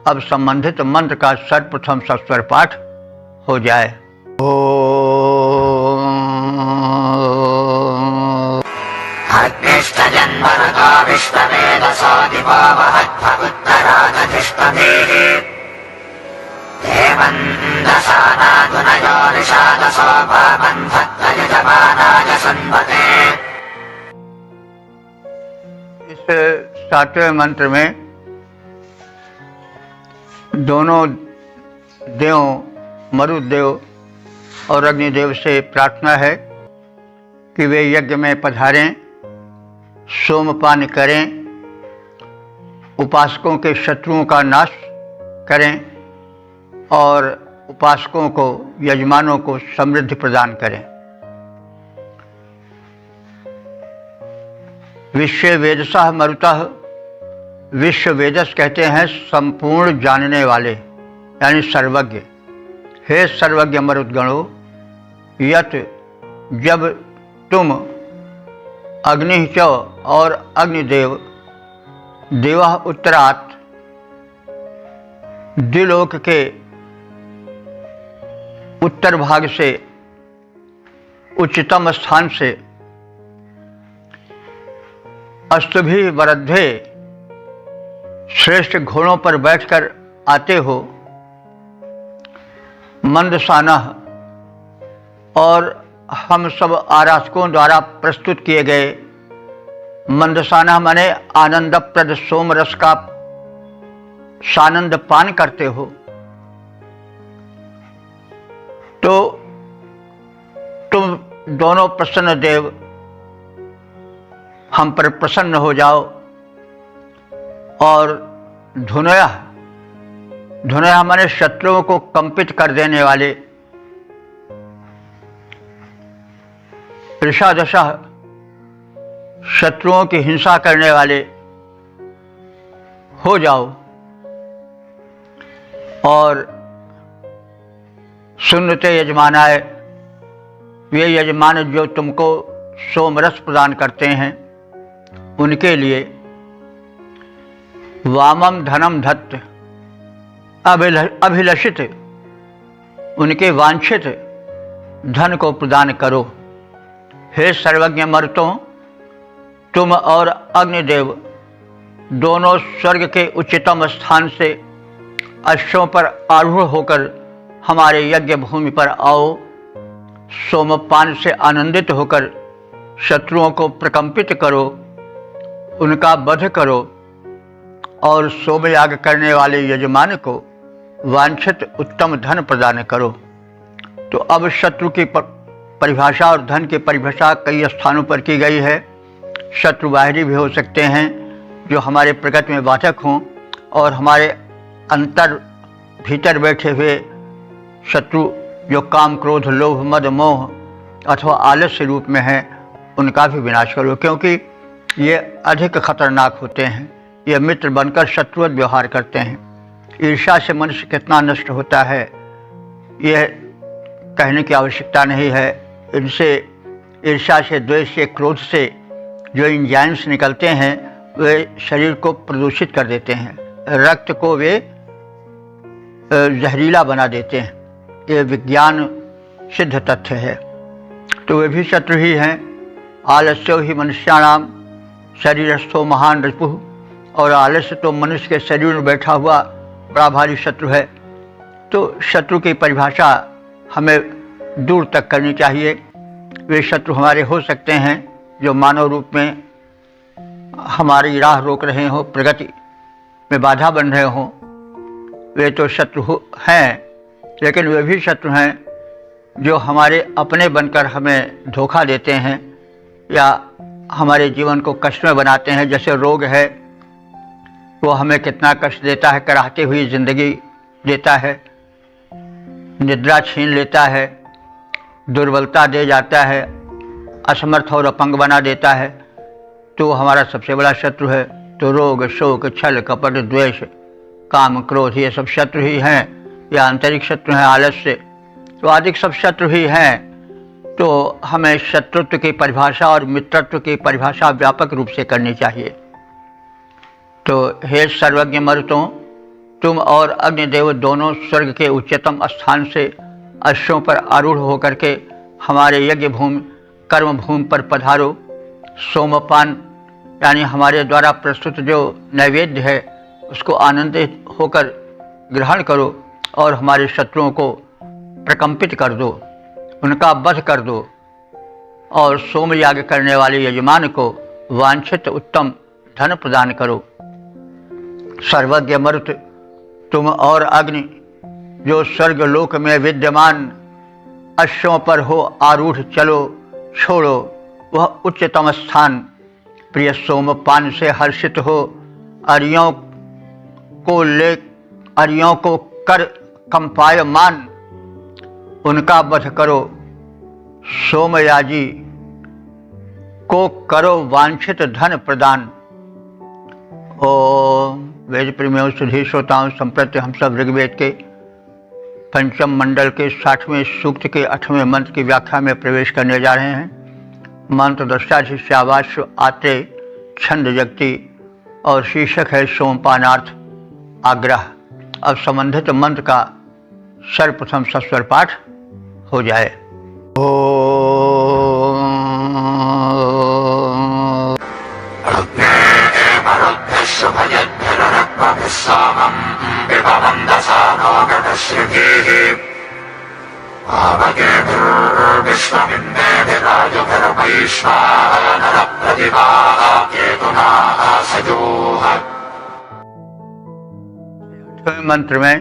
अब संबंधित मंत्र का सर्वप्रथम सस्वर पाठ हो जाए। अग्निष्टजन्मरतो विश्ववेदसो दिवो महद्भगुत्तरादधिष्ठभिः देवं दशानादुनयो निषादसो भावन्धत्तयजमानाय सन्वते। इस 7वें मंत्र में दोनों देवों मरुदेव और अग्निदेव से प्रार्थना है कि वे यज्ञ में पधारें, सोमपान करें, उपासकों के शत्रुओं का नाश करें और उपासकों को, यजमानों को समृद्धि प्रदान करें। विश्व वेदसः मरुतः, विश्व वेदस कहते हैं संपूर्ण जानने वाले यानी सर्वज्ञ। हे सर्वज्ञ मरुद्गणों, यत जब तुम अग्नि च और अग्निदेव देवः उत्तरात् द्विलोक के उत्तर भाग से उच्चतम स्थान से अस्तुभि वरध्वे श्रेष्ठ घोड़ों पर बैठकर आते हो, मंदसानः और हम सब आराधकों द्वारा प्रस्तुत किए गए, मंदसानः माने आनंदप्रद सोम रस का सानंद पान करते हो, तो तुम दोनों प्रसन्न देव हम पर प्रसन्न हो जाओ और धुनया माने शत्रुओं को कंपित कर देने वाले ऋषादशः शत्रुओं की हिंसा करने वाले हो जाओ और सुनते यजमानाय, वे यजमान जो तुमको सोमरस प्रदान करते हैं उनके लिए वामम धनम धत्त, अभिलषित उनके वांछित धन को प्रदान करो। हे सर्वज्ञ मरुतों, तुम और अग्निदेव दोनों स्वर्ग के उच्चतम स्थान से अश्वों पर आरूढ़ होकर हमारे यज्ञ भूमि पर आओ। सोमपान से आनंदित होकर शत्रुओं को प्रकंपित करो, उनका वध करो और सोमयाग करने वाले यजमान को वांछित उत्तम धन प्रदान करो। तो अब शत्रु की परिभाषा और धन की परिभाषा कई स्थानों पर की गई है। शत्रु बाहरी भी हो सकते हैं जो हमारे प्रगति में बाधक हों, और हमारे अंतर भीतर बैठे हुए शत्रु जो काम क्रोध लोभ मद मोह अथवा आलस्य रूप में है, उनका भी विनाश करो, क्योंकि ये अधिक खतरनाक होते हैं। ये मित्र बनकर शत्रुवत व्यवहार करते हैं। ईर्ष्या से मनुष्य कितना नष्ट होता है यह कहने की आवश्यकता नहीं है। इनसे ईर्ष्या से, द्वेष से, क्रोध से जो इंजाइम्स निकलते हैं वे शरीर को प्रदूषित कर देते हैं, रक्त को वे जहरीला बना देते हैं। ये विज्ञान सिद्ध तथ्य है। तो वे भी शत्रु ही हैं। आलस्यो ही मनुष्याणाम शरीरस्थो महान रिपुः, और आलस्य तो मनुष्य के शरीर में बैठा हुआ बड़ा भारी शत्रु है। तो शत्रु की परिभाषा हमें दूर तक करनी चाहिए। वे शत्रु हमारे हो सकते हैं जो मानव रूप में हमारी राह रोक रहे हों, प्रगति में बाधा बन रहे हों। वे तो शत्रु हैं, लेकिन वे भी शत्रु हैं जो हमारे अपने बनकर हमें धोखा देते हैं या हमारे जीवन को कष्ट में बनाते हैं। जैसे रोग है, वो हमें कितना कष्ट देता है, कराहती हुई जिंदगी देता है, निद्रा छीन लेता है, दुर्बलता दे जाता है, असमर्थ और अपंग बना देता है। तो हमारा सबसे बड़ा शत्रु है। तो रोग, शोक, छल, कपट, द्वेष, काम, क्रोध, ये सब शत्रु ही हैं, या आंतरिक शत्रु हैं, आलस्य, तो आदि सब शत्रु ही हैं। तो हमें शत्रुत्व की परिभाषा और मित्रत्व की परिभाषा व्यापक रूप से करनी चाहिए। तो हे सर्वज्ञ मरुतों, तुम और अग्निदेव दोनों स्वर्ग के उच्चतम स्थान से अश्वों पर आरूढ़ होकर के हमारे यज्ञ भूमि, कर्म भूमि पर पधारो। सोमपान यानी हमारे द्वारा प्रस्तुत जो नैवेद्य है उसको आनंदित होकर ग्रहण करो और हमारे शत्रुओं को प्रकंपित कर दो, उनका वध कर दो, और सोमयाग करने वाले यजमान को वांछित उत्तम धन प्रदान करो। सर्वज्ञ मरुत, तुम और अग्नि जो स्वर्ग लोक में विद्यमान अश्वों पर हो आरूढ़, चलो छोड़ो वह उच्चतम स्थान। प्रिय सोमपान से हर्षित हो, अरियों को कर कंपायमान, उनका वध करो। सोमयाजी को करो वांछित धन प्रदान। ओम वेद प्रेमियों, सुधी श्रोताओं, संप्रति हम सब ऋग्वेद के पंचम मंडल के 60वें सूक्त के 8वें मंत्र की व्याख्या में प्रवेश करने जा रहे हैं। मंत्र दृष्टाधिश्यावाश्य आत्रे छंद जगती और शीर्षक है सोमपानार्थ आग्रह। अब संबंधित मंत्र का सर्वप्रथम सस्वर पाठ हो जाए। मंत्र में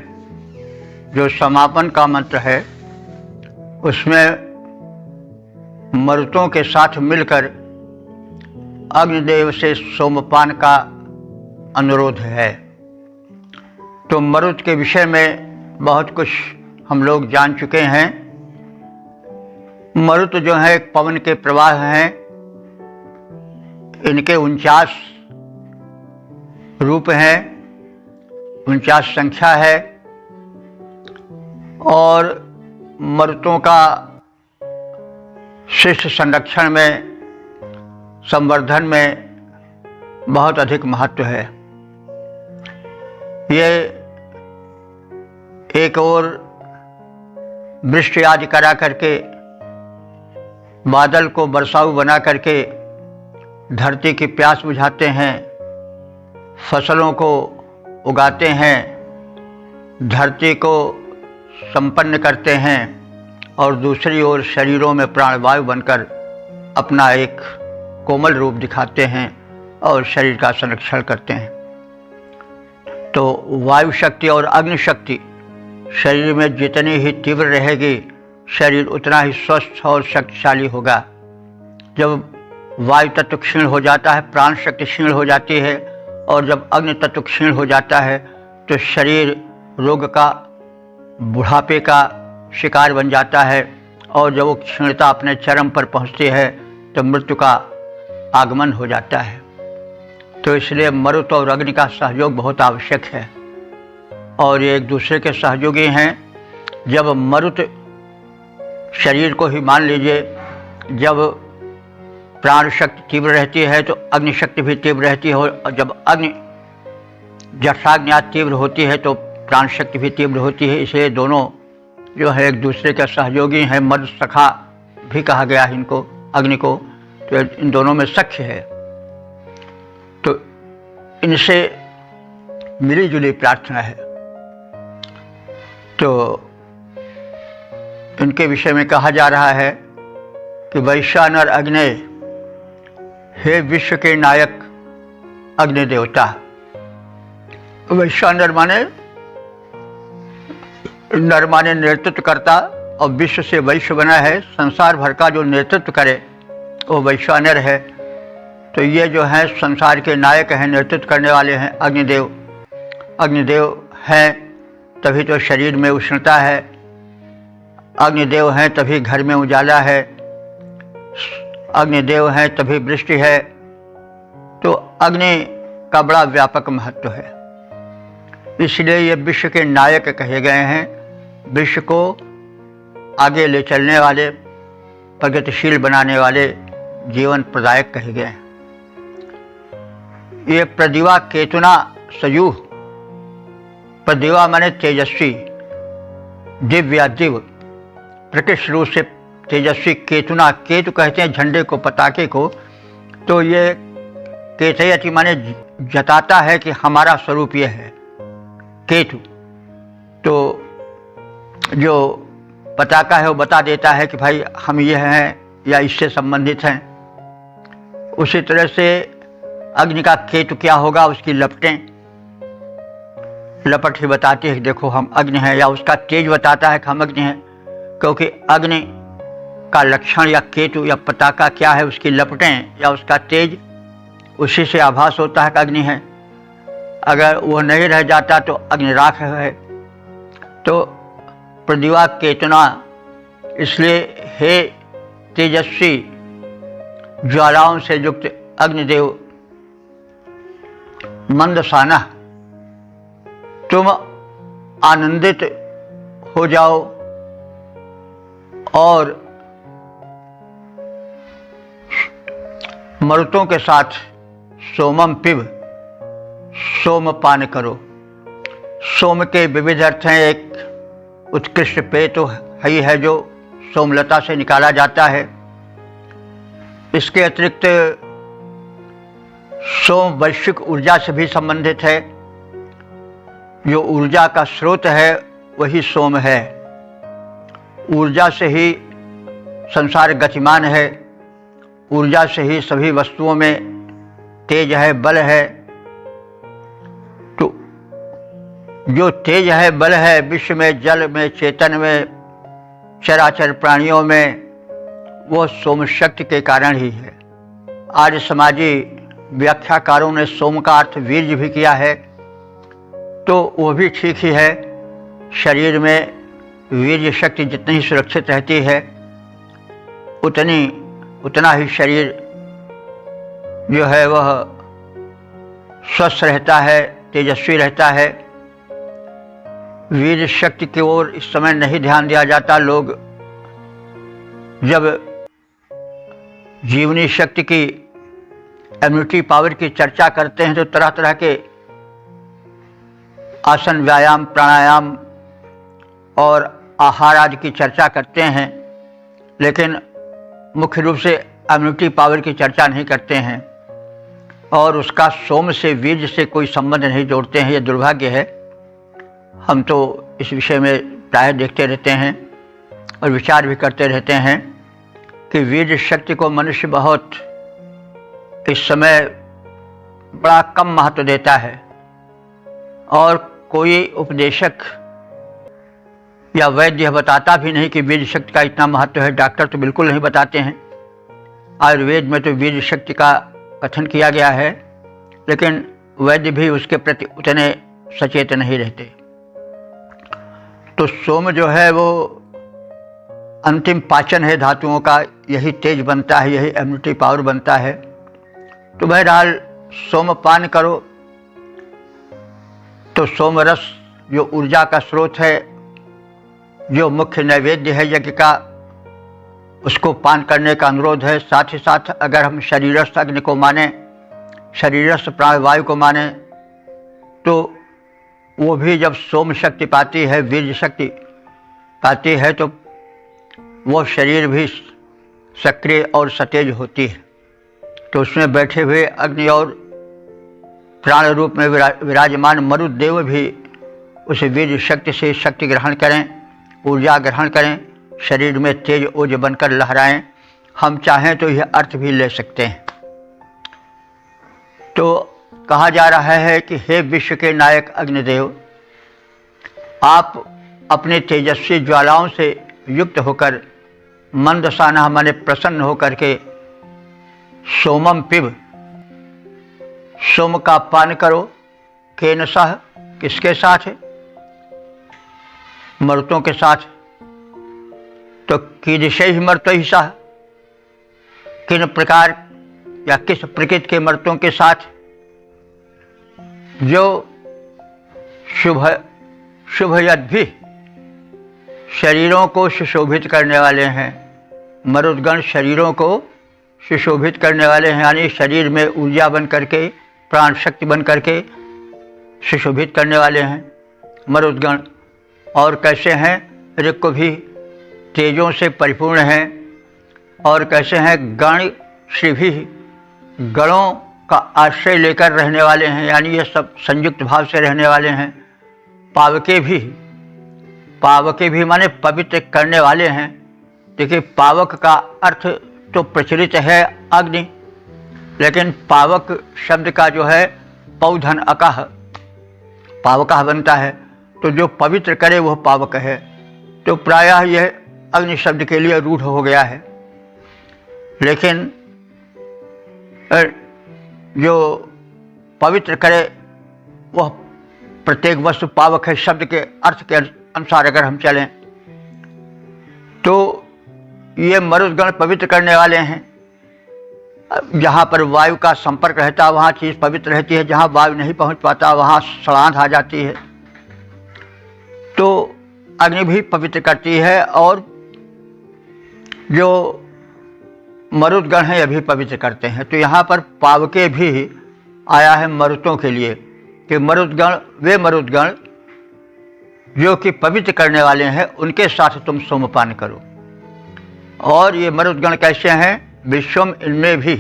जो समापन का मंत्र है उसमें मरुतों के साथ मिलकर अग्निदेव से सोमपान का अनुरोध है। तो मरुत के विषय में बहुत कुछ हम लोग जान चुके हैं। मरुत जो है एक पवन के प्रवाह हैं। इनके 49 रूप हैं, 49 संख्या है और मरुतों का शिष्ट संरक्षण में, संवर्धन में बहुत अधिक महत्व है। ये एक और वृष्टि आदि करा करके, बादल को बरसाऊ बना करके धरती की प्यास बुझाते हैं, फसलों को उगाते हैं, धरती को संपन्न करते हैं और दूसरी ओर शरीरों में प्राणवायु बनकर अपना एक कोमल रूप दिखाते हैं और शरीर का संरक्षण करते हैं। तो वायु शक्ति और अग्नि शक्ति शरीर में जितनी ही तीव्र रहेगी, शरीर उतना ही स्वस्थ और शक्तिशाली होगा। जब वायु तत्व क्षीण हो जाता है, प्राण शक्ति क्षीण हो जाती है, और जब अग्नि तत्व क्षीण हो जाता है तो शरीर रोग का, बुढ़ापे का शिकार बन जाता है, और जब वो क्षीणता अपने चरम पर पहुंचती है तो मृत्यु का आगमन हो जाता है। तो इसलिए मरुत और अग्नि का सहयोग बहुत आवश्यक है और ये एक दूसरे के सहयोगी हैं। जब मरुत शरीर को ही मान लीजिए, जब प्राण शक्ति तीव्र रहती है तो अग्नि शक्ति भी तीव्र रहती है, और जब अग्नि जठराग्नि तीव्र होती है तो प्राण शक्ति भी तीव्र होती है। इसलिए दोनों जो है एक दूसरे के सहयोगी हैं। मरुत सखा भी कहा गया है इनको, अग्नि को, तो इन दोनों में सख्य है। तो इनसे मिली जुली प्रार्थना है। तो इनके विषय में कहा जा रहा है कि वैश्वानर अग्नि, हे विश्व के नायक अग्नि देवता। वैश्वानर माने नर माने नेतृत्व करता, और विश्व से वैश्व बना है, संसार भर का जो नेतृत्व करे वो वैश्वानर है। तो ये जो है संसार के नायक हैं, नेतृत्व करने वाले हैं अग्निदेव। अग्निदेव हैं तभी तो शरीर में उष्णता है, अग्निदेव हैं तभी घर में उजाला है, अग्निदेव हैं तभी वृष्टि है। तो अग्नि का बड़ा व्यापक महत्व है, इसलिए ये विश्व के नायक कहे गए हैं। विश्व को आगे ले चलने वाले, प्रगतिशील बनाने वाले, जीवन प्रदायक कहे गए हैं। ये प्रदिवा केतुना सयूह, प्रदिवा माने तेजस्वी, दिव्या दिव, प्रकृष्ट रूप से तेजस्वी। केतुना, केतु कहते हैं झंडे को, पताके को। तो ये केतयति माने जताता है कि हमारा स्वरूप ये है, केतु। तो जो पताका है वो बता देता है कि भाई हम ये हैं या इससे संबंधित हैं। उसी तरह से अग्नि का केतु क्या होगा, उसकी लपटें, लपट ही बताती है कि देखो हम अग्नि हैं, या उसका तेज बताता है कि हम अग्नि हैं। क्योंकि अग्नि का लक्षण या केतु या पताका क्या है, उसकी लपटें या उसका तेज, उसी से आभास होता है कि अग्नि है। अगर वो नहीं रह जाता तो अग्नि राख है। तो प्रदिवा केतुना, इसलिए हे तेजस्वी ज्वालाओं से युक्त अग्निदेव, मंदसाना, तुम आनंदित हो जाओ और मरुतों के साथ सोमम पिब, सोम पान करो। सोम के विविध अर्थ हैं। एक उत्कृष्ट पेय तो ही है जो सोमलता से निकाला जाता है। इसके अतिरिक्त सोम वैश्विक ऊर्जा से भी संबंधित है। जो ऊर्जा का स्रोत है वही सोम है। ऊर्जा से ही संसार गतिमान है, ऊर्जा से ही सभी वस्तुओं में तेज है, बल है। तो जो तेज है, बल है विश्व में, जल में, चेतन में, चराचर प्राणियों में, वो सोम शक्ति के कारण ही है। आर्य समाजी व्याख्याकारों ने सोम का अर्थ वीर्य भी किया है, तो वो भी ठीक ही है। शरीर में वीर्य शक्ति जितनी ही सुरक्षित रहती है उतना ही शरीर जो है वह स्वस्थ रहता है, तेजस्वी रहता है। वीर शक्ति की ओर इस समय नहीं ध्यान दिया जाता। लोग जब जीवनी शक्ति की, इम्यूनिटी पावर की चर्चा करते हैं तो तरह तरह के आसन, व्यायाम, प्राणायाम और आहार आदि की चर्चा करते हैं, लेकिन मुख्य रूप से इम्यूनिटी पावर की चर्चा नहीं करते हैं और उसका सोम से, वीर्य से कोई संबंध नहीं जोड़ते हैं। ये दुर्भाग्य है। हम तो इस विषय में प्राय देखते रहते हैं और विचार भी करते रहते हैं कि वीर्य शक्ति को मनुष्य बहुत इस समय बड़ा कम महत्व देता है और कोई उपदेशक या वैद्य बताता भी नहीं कि वीर्य शक्ति का इतना महत्व है। डॉक्टर तो बिल्कुल नहीं बताते हैं। आयुर्वेद में तो वीर्य शक्ति का कथन किया गया है, लेकिन वैद्य भी उसके प्रति उतने सचेत नहीं रहते। तो सोम जो है वो अंतिम पाचन है धातुओं का, यही तेज बनता है, यही इम्यूनिटी पावर बनता है। तो बहरहाल सोमपान करो। तो सोमरस जो ऊर्जा का स्रोत है, जो मुख्य नैवेद्य है यज्ञ का, उसको पान करने का अनुरोध है। साथ ही साथ अगर हम शरीरस्थ अग्नि को माने, शरीरस्थ प्राणवायु को माने, तो वो भी जब सोम शक्ति पाती है, वीर्य शक्ति पाती है, तो वो शरीर भी सक्रिय और सतेज होती है। तो उसमें बैठे हुए अग्नि और प्राण रूप में विराजमान मरुदेव भी उस वीर्य शक्ति से शक्ति ग्रहण करें, ऊर्जा ग्रहण करें, शरीर में तेज ओज बनकर लहराएं। हम चाहें तो यह अर्थ भी ले सकते हैं। तो कहा जा रहा है कि हे विश्व के नायक अग्निदेव, आप अपने तेजस्वी ज्वालाओं से युक्त होकर मंदसाना माने प्रसन्न होकर के सोमम पिब, सोम का पान करो। केन सह, किसके साथ है? मर्तों के साथ। तो कीदृशै मर्तै सह, किन प्रकार या किस प्रकृति के मर्तों के साथ? जो शुभयद भी शरीरों को सुशोभित करने वाले हैं। मरुदगण शरीरों को सुशोभित करने वाले हैं, यानी शरीर में ऊर्जा बन करके, प्राण शक्ति बन करके सुशोभित करने वाले हैं मरुदगण। और कैसे हैं? ऋक् भी तेजों से परिपूर्ण हैं। और कैसे हैं? गण श्री भी, गणों का आश्रय लेकर रहने वाले हैं, यानी ये सब संयुक्त भाव से रहने वाले हैं। पावके भी माने पवित्र करने वाले हैं। देखिए, पावक का अर्थ तो प्रचलित है अग्नि, लेकिन पावक शब्द का जो है पौधन अकह, पावकः बनता है। तो जो पवित्र करे वह पावक है। तो प्रायः यह अग्नि शब्द के लिए रूढ़ हो गया है। लेकिन जो पवित्र करे वह प्रत्येक वस्तु पावक है। शब्द के अर्थ के अनुसार अगर हम चलें तो ये मरुदगण पवित्र करने वाले हैं। जहाँ पर वायु का संपर्क रहता है वहाँ चीज़ पवित्र रहती है, जहाँ वायु नहीं पहुँच पाता वहाँ सड़ांध आ जाती है। तो अग्नि भी पवित्र करती है और जो मरुदगण हैं ये भी पवित्र करते हैं। तो यहाँ पर पावके भी आया है मरुतों के लिए कि मरुदगण, वे मरुदगण जो कि पवित्र करने वाले हैं, उनके साथ तुम सोमपान करो। और ये मरुदगण कैसे हैं? विश्वम, इनमें भी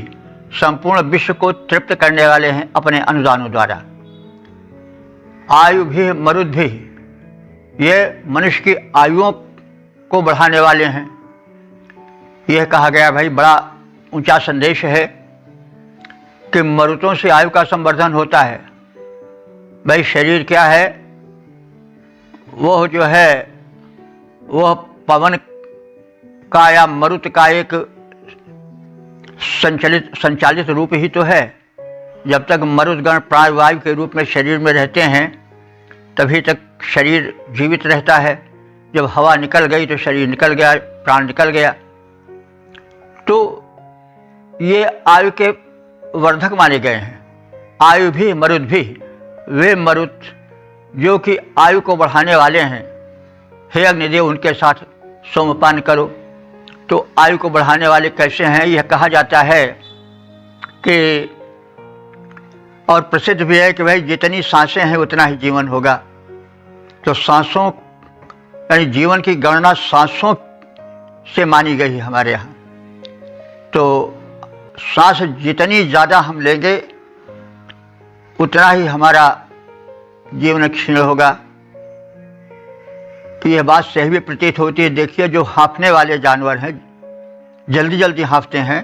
संपूर्ण विश्व को तृप्त करने वाले हैं अपने अनुदानों द्वारा। आयु भी मरुद भी, ये मनुष्य की आयुओं को बढ़ाने वाले हैं। यह कहा गया, भाई बड़ा ऊंचा संदेश है कि मरुतों से आयु का संवर्धन होता है। भाई शरीर क्या है? वह जो है वह पवन का या मरुत का एक संचालित रूप ही तो है। जब तक मरुदगण प्राणवायु के रूप में शरीर में रहते हैं तभी तक शरीर जीवित रहता है। जब हवा निकल गई तो शरीर निकल गया, प्राण निकल गया। तो ये आयु के वर्धक माने गए हैं। आयु भी मरुद भी, वे मरुद जो कि आयु को बढ़ाने वाले हैं, हे अग्निदेव उनके साथ सोमपान करो। तो आयु को बढ़ाने वाले कैसे हैं, यह कहा जाता है कि, और प्रसिद्ध भी है कि भाई जितनी सांसें हैं उतना ही जीवन होगा। तो सांसों यानी जीवन की गणना सांसों से मानी गई है हमारे यहाँ। तो सांस जितनी ज़्यादा हम लेंगे उतना ही हमारा जीवन क्षीण होगा। तो यह बात सही भी प्रतीत होती है। देखिए, जो हाँफने वाले जानवर हैं, जल्दी जल्दी हाँफते हैं,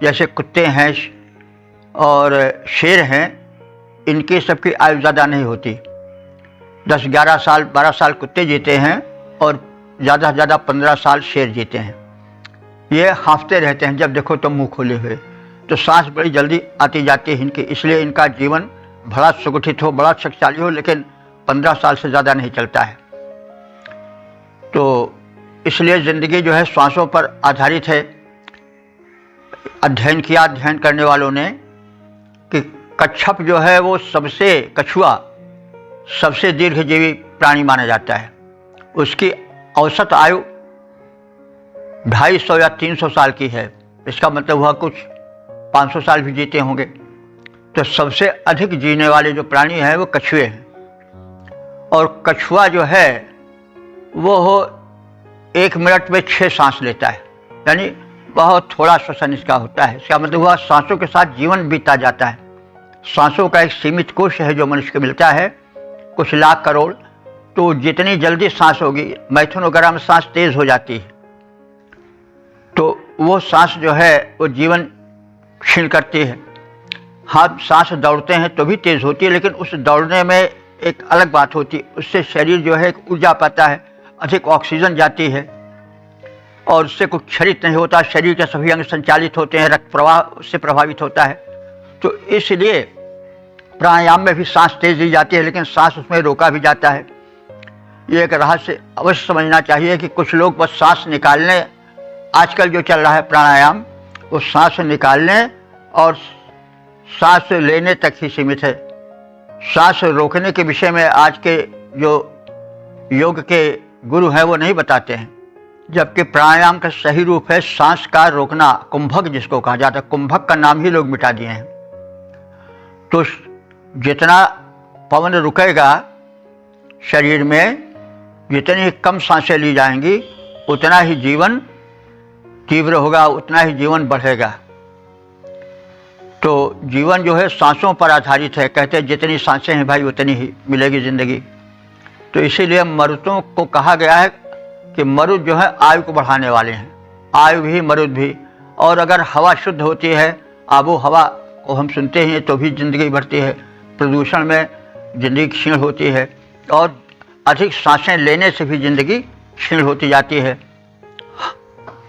जैसे कुत्ते हैं और शेर हैं, इनकी सबकी आयु ज़्यादा नहीं होती। 10-11 साल 12 साल कुत्ते जीते हैं और ज़्यादा से ज़्यादा 15 साल शेर जीते हैं। ये हाँफते रहते हैं जब देखो तो मुंह खोले हुए। तो सांस बड़ी जल्दी आती जाती है इनकी, इसलिए इनका जीवन बड़ा सुगठित हो, बड़ा शक्तिशाली हो, लेकिन 15 साल से ज़्यादा नहीं चलता है। तो इसलिए ज़िंदगी जो है सांसों पर आधारित है। अध्ययन करने वालों ने कि कच्छप जो है वो कछुआ सबसे दीर्घजीवी प्राणी माना जाता है। उसकी औसत आयु 250 या 300 साल की है। इसका मतलब हुआ कुछ 500 साल भी जीते होंगे। तो सबसे अधिक जीने वाले जो प्राणी हैं वो कछुए हैं। और कछुआ जो है वो 1 मिनट में 6 सांस लेता है, यानी बहुत थोड़ा श्वसन इसका होता है। इसका मतलब हुआ सांसों के साथ जीवन बीता जाता है। सांसों का एक सीमित कोश है जो मनुष्य को मिलता है, कुछ लाख करोड़। तो जितनी जल्दी सांस होगी, मैथुन वगैरह में सांस तेज हो जाती है, तो वो सांस जो है वो जीवन क्षीण करती है। हाँ, सांस दौड़ते हैं तो भी तेज होती है, लेकिन उस दौड़ने में एक अलग बात होती है। उससे शरीर जो है एक ऊर्जा पाता है, अधिक ऑक्सीजन जाती है और उससे कुछ क्षरित नहीं होता। शरीर के सभी अंग संचालित होते हैं, रक्त प्रवाह उससे प्रभावित होता है। तो इसलिए प्राणायाम में भी सांस तेज दी जाती है, लेकिन सांस उसमें रोका भी जाता है। ये एक रहस्य अवश्य समझना चाहिए कि कुछ लोग बस सांस निकालने, आजकल जो चल रहा है प्राणायाम, वो सांस निकालने और सांस लेने तक ही सीमित है। सांस रोकने के विषय में आज के जो योग के गुरु हैं वो नहीं बताते हैं, जबकि प्राणायाम का सही रूप है सांस का रोकना, कुंभक जिसको कहा जाता है। कुंभक का नाम ही लोग मिटा दिए हैं। तो जितना पवन रुकेगा शरीर में, जितनी कम सांसें ली जाएंगी, उतना ही जीवन तीव्र होगा, उतना ही जीवन बढ़ेगा। तो जीवन जो है सांसों पर आधारित है। कहते हैं जितनी सांसें हैं भाई उतनी ही मिलेगी ज़िंदगी। तो इसीलिए मरुदों को कहा गया है कि मरुद जो है आयु को बढ़ाने वाले हैं। आयु भी मरुद भी। और अगर हवा शुद्ध होती है, आबो हवा को हम सुनते हैं, तो भी ज़िंदगी बढ़ती है। प्रदूषण में ज़िंदगी क्षीण होती है और अधिक सांसें लेने से भी ज़िंदगी क्षीण होती जाती है।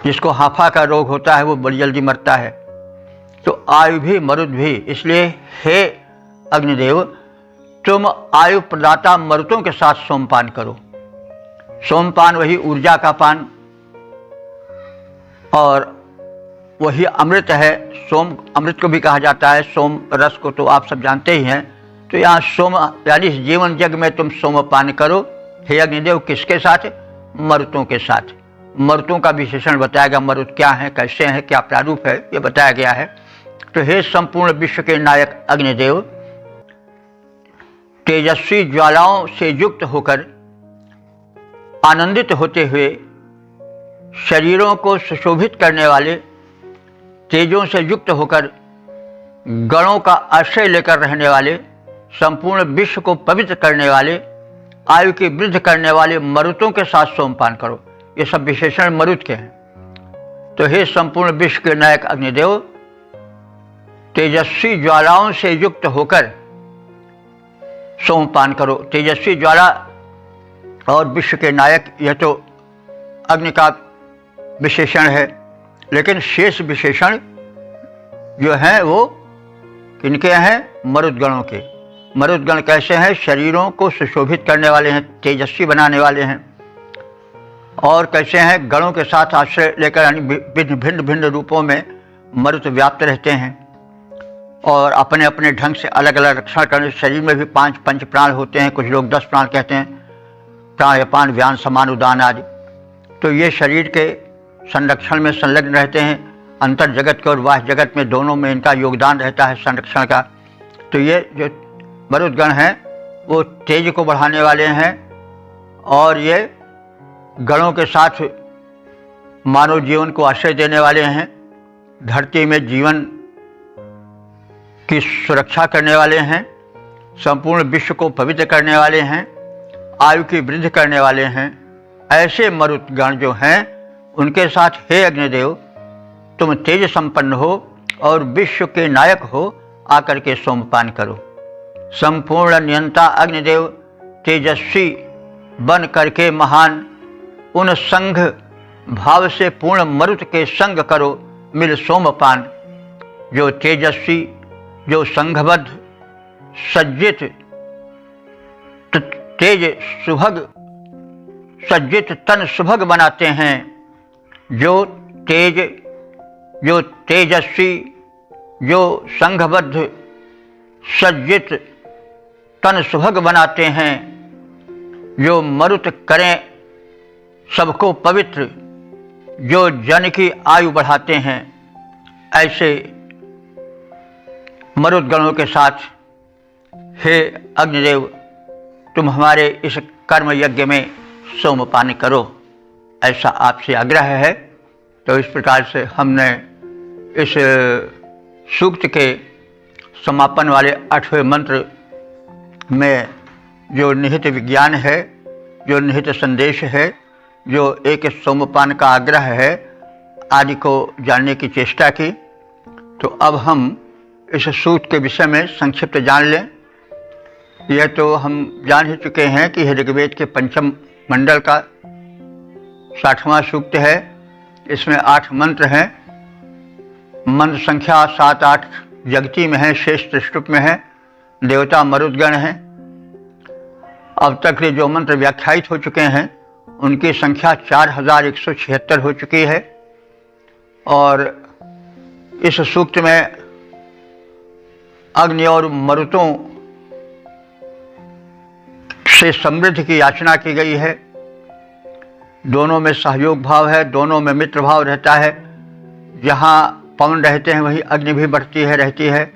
जिसको हाफा का रोग होता है वो बड़ी जल्दी मरता है। तो आयु भी मरुद भी। इसलिए हे अग्निदेव, तुम आयु प्रदाता मरुतों के साथ सोमपान करो। सोमपान वही ऊर्जा का पान और वही अमृत है। सोम अमृत को भी कहा जाता है, सोम रस को तो आप सब जानते ही हैं। तो यहाँ सोम यानी इस जीवन जग में तुम सोमपान करो। हे अग्निदेव, किसके साथ? मरुतों के साथ। मरुतों का विशेषण बताया गया, मरुत क्या है, कैसे हैं, क्या प्रारूप है, ये बताया गया है। तो हे संपूर्ण विश्व के नायक अग्निदेव, तेजस्वी ज्वालाओं से युक्त होकर आनंदित होते हुए शरीरों को सुशोभित करने वाले, तेजों से युक्त होकर गणों का आश्रय लेकर रहने वाले, संपूर्ण विश्व को पवित्र करने वाले, आयु की वृद्धि करने वाले मरुतों के साथ सोमपान करो। ये सब विशेषण मरुत के हैं। तो हे संपूर्ण विश्व के नायक अग्निदेव, तेजस्वी ज्वालाओं से युक्त होकर सोमपान करो। तेजस्वी ज्वाला और विश्व के नायक, यह तो अग्नि का विशेषण है, लेकिन शेष विशेषण जो हैं वो किनके हैं? मरुदगणों के। मरुदगण कैसे हैं? शरीरों को सुशोभित करने वाले हैं, तेजस्वी बनाने वाले हैं। और कैसे हैं, गणों के साथ आश्रय लेकर यानी भिन्न भिन्न रूपों में मरुत व्याप्त रहते हैं और अपने अपने ढंग से अलग अलग रक्षण करने। शरीर में भी 5 पंच प्राण होते हैं, कुछ लोग 10 प्राण कहते हैं, प्राण अपान व्यान समान उदान आदि। तो ये शरीर के संरक्षण में संलग्न रहते हैं, अंतर जगत के और बाह्य जगत में दोनों में इनका योगदान रहता है संरक्षण का। तो ये जो मरुदगण हैं वो तेज को बढ़ाने वाले हैं और ये गणों के साथ मानव जीवन को आश्रय देने वाले हैं, धरती में जीवन की सुरक्षा करने वाले हैं, संपूर्ण विश्व को पवित्र करने वाले हैं, आयु की वृद्धि करने वाले हैं। ऐसे मरुदगण जो हैं उनके साथ हे अग्निदेव तुम तेज संपन्न हो और विश्व के नायक हो, आकर के सोमपान करो। संपूर्ण नियंता अग्निदेव तेजस्वी बन करके महान उन संघ भाव से पूर्ण मरुत के संग करो मिल सोमपान। जो तेजस्वी, जो संघबद्ध सज्जित तेज सुभग सज्जित तन सुभग बनाते हैं, जो तेजस्वी, जो संघबद्ध सज्जित तन सुभग बनाते हैं, जो मरुत करें सबको पवित्र, जो जन की आयु बढ़ाते हैं। ऐसे मरुदगणों के साथ हे अग्निदेव तुम हमारे इस कर्म यज्ञ में सोमपान करो, ऐसा आपसे आग्रह है। तो इस प्रकार से हमने इस सूक्त के समापन वाले 8वें मंत्र में जो निहित विज्ञान है, जो निहित संदेश है, जो एक सोमपान का आग्रह है आदि को जानने की चेष्टा की। तो अब हम इस सूक्त के विषय में संक्षिप्त जान लें। यह तो हम जान ही चुके हैं कि ऋग्वेद के पंचम मंडल का 60वां सूक्त है। इसमें 8 मंत्र हैं। मंत्र संख्या 7-8 जगती में है, शेष त्रिष्टुप में है, देवता मरुदगण हैं। अब तक के जो मंत्र व्याख्यायित हो चुके हैं उनकी संख्या 4176 हो चुकी है। और इस सूक्त में अग्नि और मरुतों से समृद्धि की याचना की गई है। दोनों में सहयोग भाव है, दोनों में मित्र भाव रहता है। जहाँ पवन रहते हैं वहीं अग्नि भी बढ़ती है रहती है,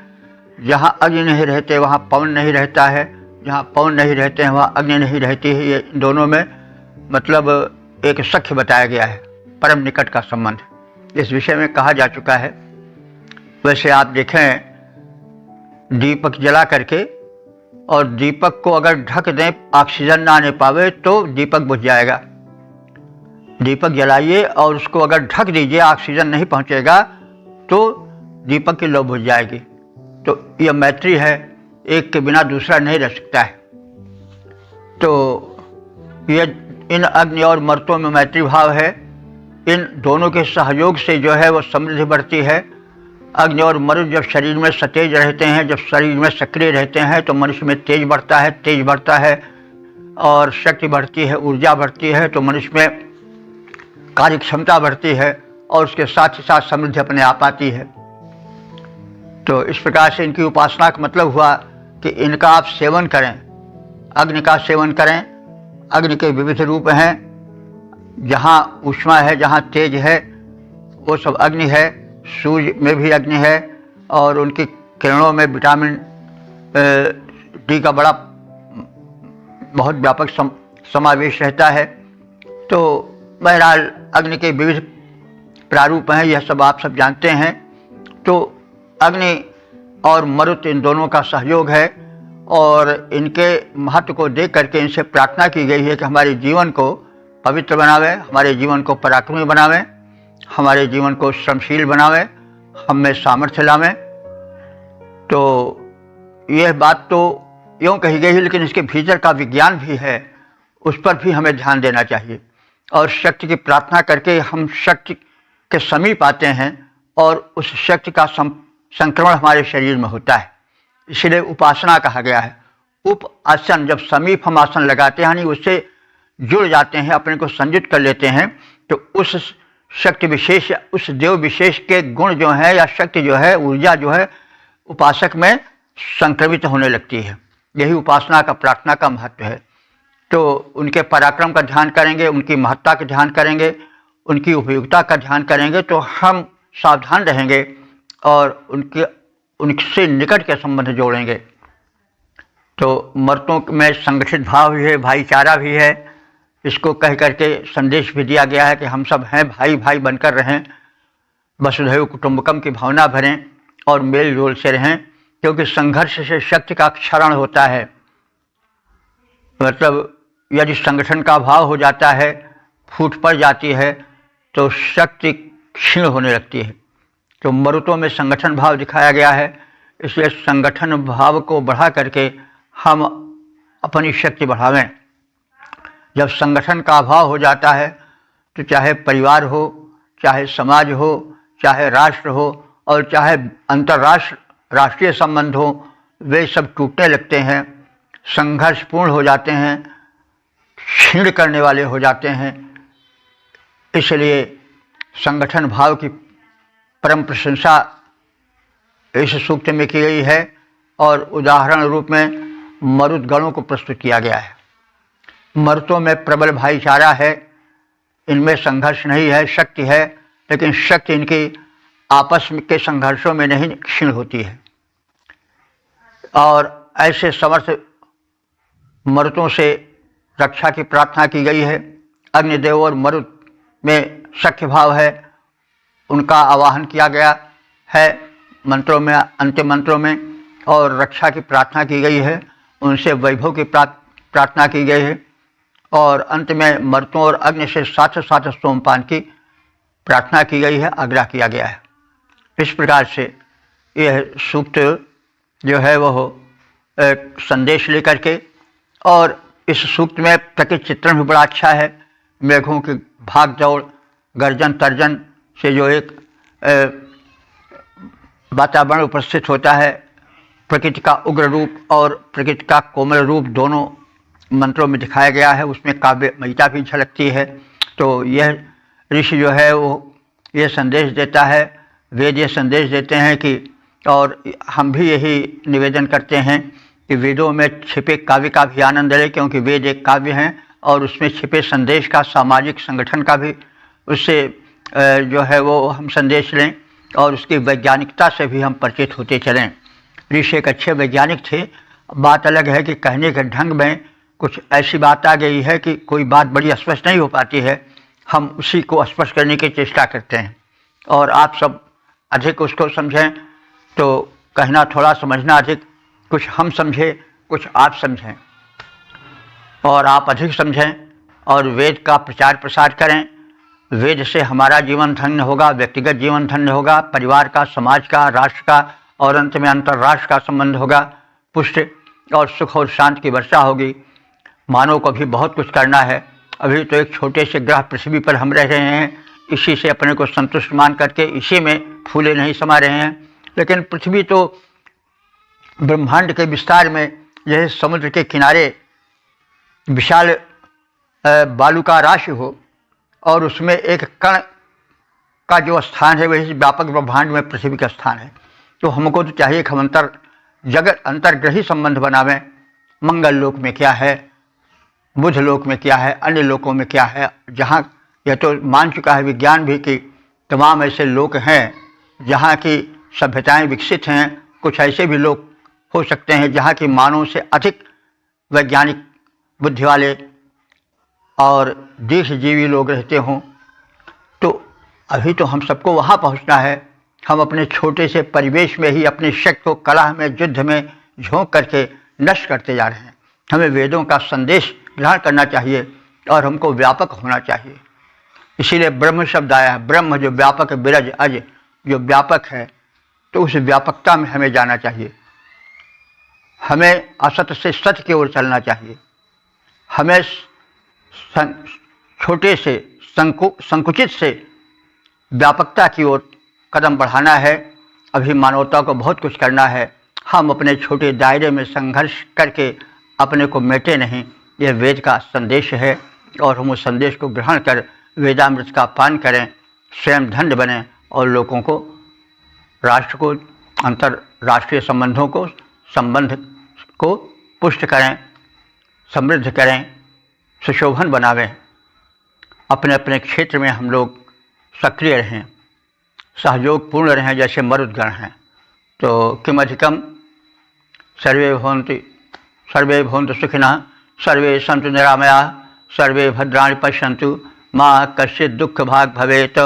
जहाँ अग्नि नहीं रहते वहाँ पवन नहीं रहता है, जहाँ पवन नहीं रहते हैं वहाँ अग्नि नहीं रहती है। ये दोनों में मतलब एक सख्य बताया गया है, परम निकट का संबंध इस विषय में कहा जा चुका है। वैसे आप देखें दीपक जला करके, और दीपक को अगर ढक दें ऑक्सीजन ना आने पावे तो दीपक बुझ जाएगा। दीपक जलाइए और उसको अगर ढक दीजिए, ऑक्सीजन नहीं पहुंचेगा तो दीपक की लौ बुझ जाएगी। तो यह मैत्री है, एक के बिना दूसरा नहीं रह सकता है। तो यह इन अग्नि और मर्तों में मैत्री भाव है। इन दोनों के सहयोग से जो है वो समृद्धि बढ़ती है। अग्नि और मरुत जब शरीर में सतेज रहते हैं, जब शरीर में सक्रिय रहते हैं तो मनुष्य में तेज बढ़ता है और शक्ति बढ़ती है, ऊर्जा बढ़ती है। तो मनुष्य में कार्य क्षमता बढ़ती है और उसके साथ ही साथ समृद्धि अपने आप आती है। तो इस प्रकार से इनकी उपासना का मतलब हुआ कि इनका आप सेवन करें, अग्नि का सेवन करें। अग्नि के विविध रूप हैं, जहाँ ऊष्मा है, जहाँ तेज है वो सब अग्नि है। सूर्य में भी अग्नि है और उनकी किरणों में विटामिन डी का बहुत व्यापक समावेश रहता है। तो बहरहाल अग्नि के विविध प्रारूप हैं, यह सब आप सब जानते हैं। तो अग्नि और मरुत इन दोनों का सहयोग है और इनके महत्व को देख करके इनसे प्रार्थना की गई है कि हमारे जीवन को पवित्र बनावे, हमारे जीवन को पराक्रमी बनावे, हमारे जीवन को श्रमशील बनावे, हम में सामर्थ्य लावे। तो यह बात तो यूँ कही गई है, लेकिन इसके भीतर का विज्ञान भी है, उस पर भी हमें ध्यान देना चाहिए। और शक्ति की प्रार्थना करके हम शक्ति के समीप आते हैं और उस शक्ति का संक्रमण हमारे शरीर में होता है। इसलिए उपासना कहा गया है। उप आसन, जब समीप हम आसन लगाते हैं यानी उससे जुड़ जाते हैं, अपने को संयुक्त कर लेते हैं, तो उस शक्ति विशेष, उस देव विशेष के गुण जो हैं या शक्ति जो है, ऊर्जा जो है, उपासक में संक्रमित होने लगती है। यही उपासना का, प्रार्थना का महत्व है। तो उनके पराक्रम का ध्यान करेंगे, उनकी महत्ता का ध्यान करेंगे, उनकी उपयोगिता का ध्यान करेंगे, तो हम सावधान रहेंगे और उनसे निकट के संबंध जोड़ेंगे। तो मर्तों में संगठित भाव भी है, भाईचारा भी है। इसको कह करके संदेश भी दिया गया है कि हम सब हैं, भाई भाई बनकर रहें, वसुधैव कुटुंबकम की भावना भरें और मेल जोल से रहें, क्योंकि संघर्ष से शक्ति का क्षरण होता है। मतलब यदि संगठन का भाव हो जाता है, फूट पड़ जाती है, तो शक्ति क्षीण होने लगती है। तो मरुतों में संगठन भाव दिखाया गया है, इसलिए संगठन भाव को बढ़ा करके हम अपनी शक्ति बढ़ावें। जब संगठन का अभाव हो जाता है, तो चाहे परिवार हो, चाहे समाज हो, चाहे राष्ट्र हो और चाहे राष्ट्रीय संबंध हो, वे सब टूटने लगते हैं, संघर्षपूर्ण हो जाते हैं, क्षीण करने वाले हो जाते हैं। इसलिए संगठन भाव की परम प्रशंसा इस सूक्त में की गई है और उदाहरण रूप में मरुत गणों को प्रस्तुत किया गया है। मरुतों में प्रबल भाईचारा है, इनमें संघर्ष नहीं है, शक्ति है, लेकिन शक्ति इनकी आपस के संघर्षों में नहीं क्षीण होती है। और ऐसे समर्थ मरुतों से रक्षा की प्रार्थना की गई है। अग्निदेव और मरुत में सख्य भाव है, उनका आवाहन किया गया है मंत्रों में, अंतिम मंत्रों में, और रक्षा की प्रार्थना की गई है, उनसे वैभव की प्रार्थना की गई है, और अंत में मर्तों और अग्नि से साथ साथ सोमपान की प्रार्थना की गई है, आग्रह किया गया है। इस प्रकार से यह सूक्त जो है वह एक संदेश लेकर के, और इस सूक्त में प्रकृति चित्रण भी बड़ा अच्छा है। मेघों की भाग दौड़, गर्जन तर्जन से जो एक वातावरण उपस्थित होता है, प्रकृति का उग्र रूप और प्रकृति का कोमल रूप दोनों मंत्रों में दिखाया गया है, उसमें काव्यमयता भी झलकती है। तो यह ऋषि जो है वो ये संदेश देता है, वेद ये संदेश देते हैं कि, और हम भी यही निवेदन करते हैं कि वेदों में छिपे काव्य का भी आनंद लें, क्योंकि वेद एक काव्य हैं और उसमें छिपे संदेश का, सामाजिक संगठन का भी उससे जो है वो हम संदेश लें, और उसकी वैज्ञानिकता से भी हम परिचित होते चलें। ऋषि एक अच्छे वैज्ञानिक थे। बात अलग है कि कहने के ढंग में कुछ ऐसी बात आ गई है कि कोई बात बड़ी स्पष्ट नहीं हो पाती है, हम उसी को स्पष्ट करने की चेष्टा करते हैं, और आप सब अधिक उसको समझें, तो कहना थोड़ा, समझना अधिक, कुछ हम समझें, कुछ आप समझें, और आप अधिक समझें और वेद का प्रचार प्रसार करें। वेद से हमारा जीवन धन्य होगा, व्यक्तिगत जीवन धन्य होगा, परिवार का, समाज का, राष्ट्र का, और अंत में अंतर्राष्ट्र का संबंध होगा, पुष्टि और सुख और शांति की वर्षा होगी। मानव को भी बहुत कुछ करना है। अभी तो एक छोटे से ग्रह पृथ्वी पर हम रह रहे हैं, इसी से अपने को संतुष्ट मान करके इसी में फूले नहीं समा रहे हैं, लेकिन पृथ्वी तो ब्रह्मांड के विस्तार में, यह समुद्र के किनारे विशाल बालू का राशि हो और उसमें एक कण का जो स्थान है वही व्यापक ब्रह्मांड में पृथ्वी का स्थान है। तो हमको तो चाहिए कि हम अंतर्ग्रही संबंध बनावें। मंगल लोक में क्या है, बुध लोक में क्या है, अन्य लोकों में क्या है, जहाँ यह तो मान चुका है विज्ञान भी कि तमाम ऐसे लोक हैं जहाँ की सभ्यताएं विकसित हैं। कुछ ऐसे भी लोग हो सकते हैं जहाँ की मानव से अधिक वैज्ञानिक बुद्धि वाले और दीर्घजीवी लोग रहते हों। तो अभी तो हम सबको वहाँ पहुँचना है। हम अपने छोटे से परिवेश में ही अपनी शक्ति को कलह में, युद्ध में झोंक करके नष्ट करते जा रहे हैं। हमें वेदों का संदेश ग्रहण करना चाहिए और हमको व्यापक होना चाहिए। इसीलिए ब्रह्म शब्द आया है। ब्रह्म जो व्यापक है, बिरज अज जो व्यापक है, तो उस व्यापकता में हमें जाना चाहिए। हमें असत से सत्य की ओर चलना चाहिए। हमें छोटे से संकुचित से व्यापकता की ओर कदम बढ़ाना है। अभी मानवता को बहुत कुछ करना है। हम अपने छोटे दायरे में संघर्ष करके अपने को मेटे नहीं। यह वेद का संदेश है। और हम उस संदेश को ग्रहण कर वेदामृत का पान करें, स्वयं धन्य बने और लोगों को, राष्ट्र को, अंतर्राष्ट्रीय संबंध को पुष्ट करें, समृद्ध करें, सुशोभन बनावें। अपने अपने क्षेत्र में हम लोग सक्रिय रहें, सहयोग पूर्ण रहें जैसे मरुदगण हैं। तो किम अधिकम, सर्वे भवन्तु सुखिनः, सर्वे सन्तु निरामयाः, सर्वे भद्राणि पश्यन्तु, मा कश्चित् दुःखभाग् भवेत्।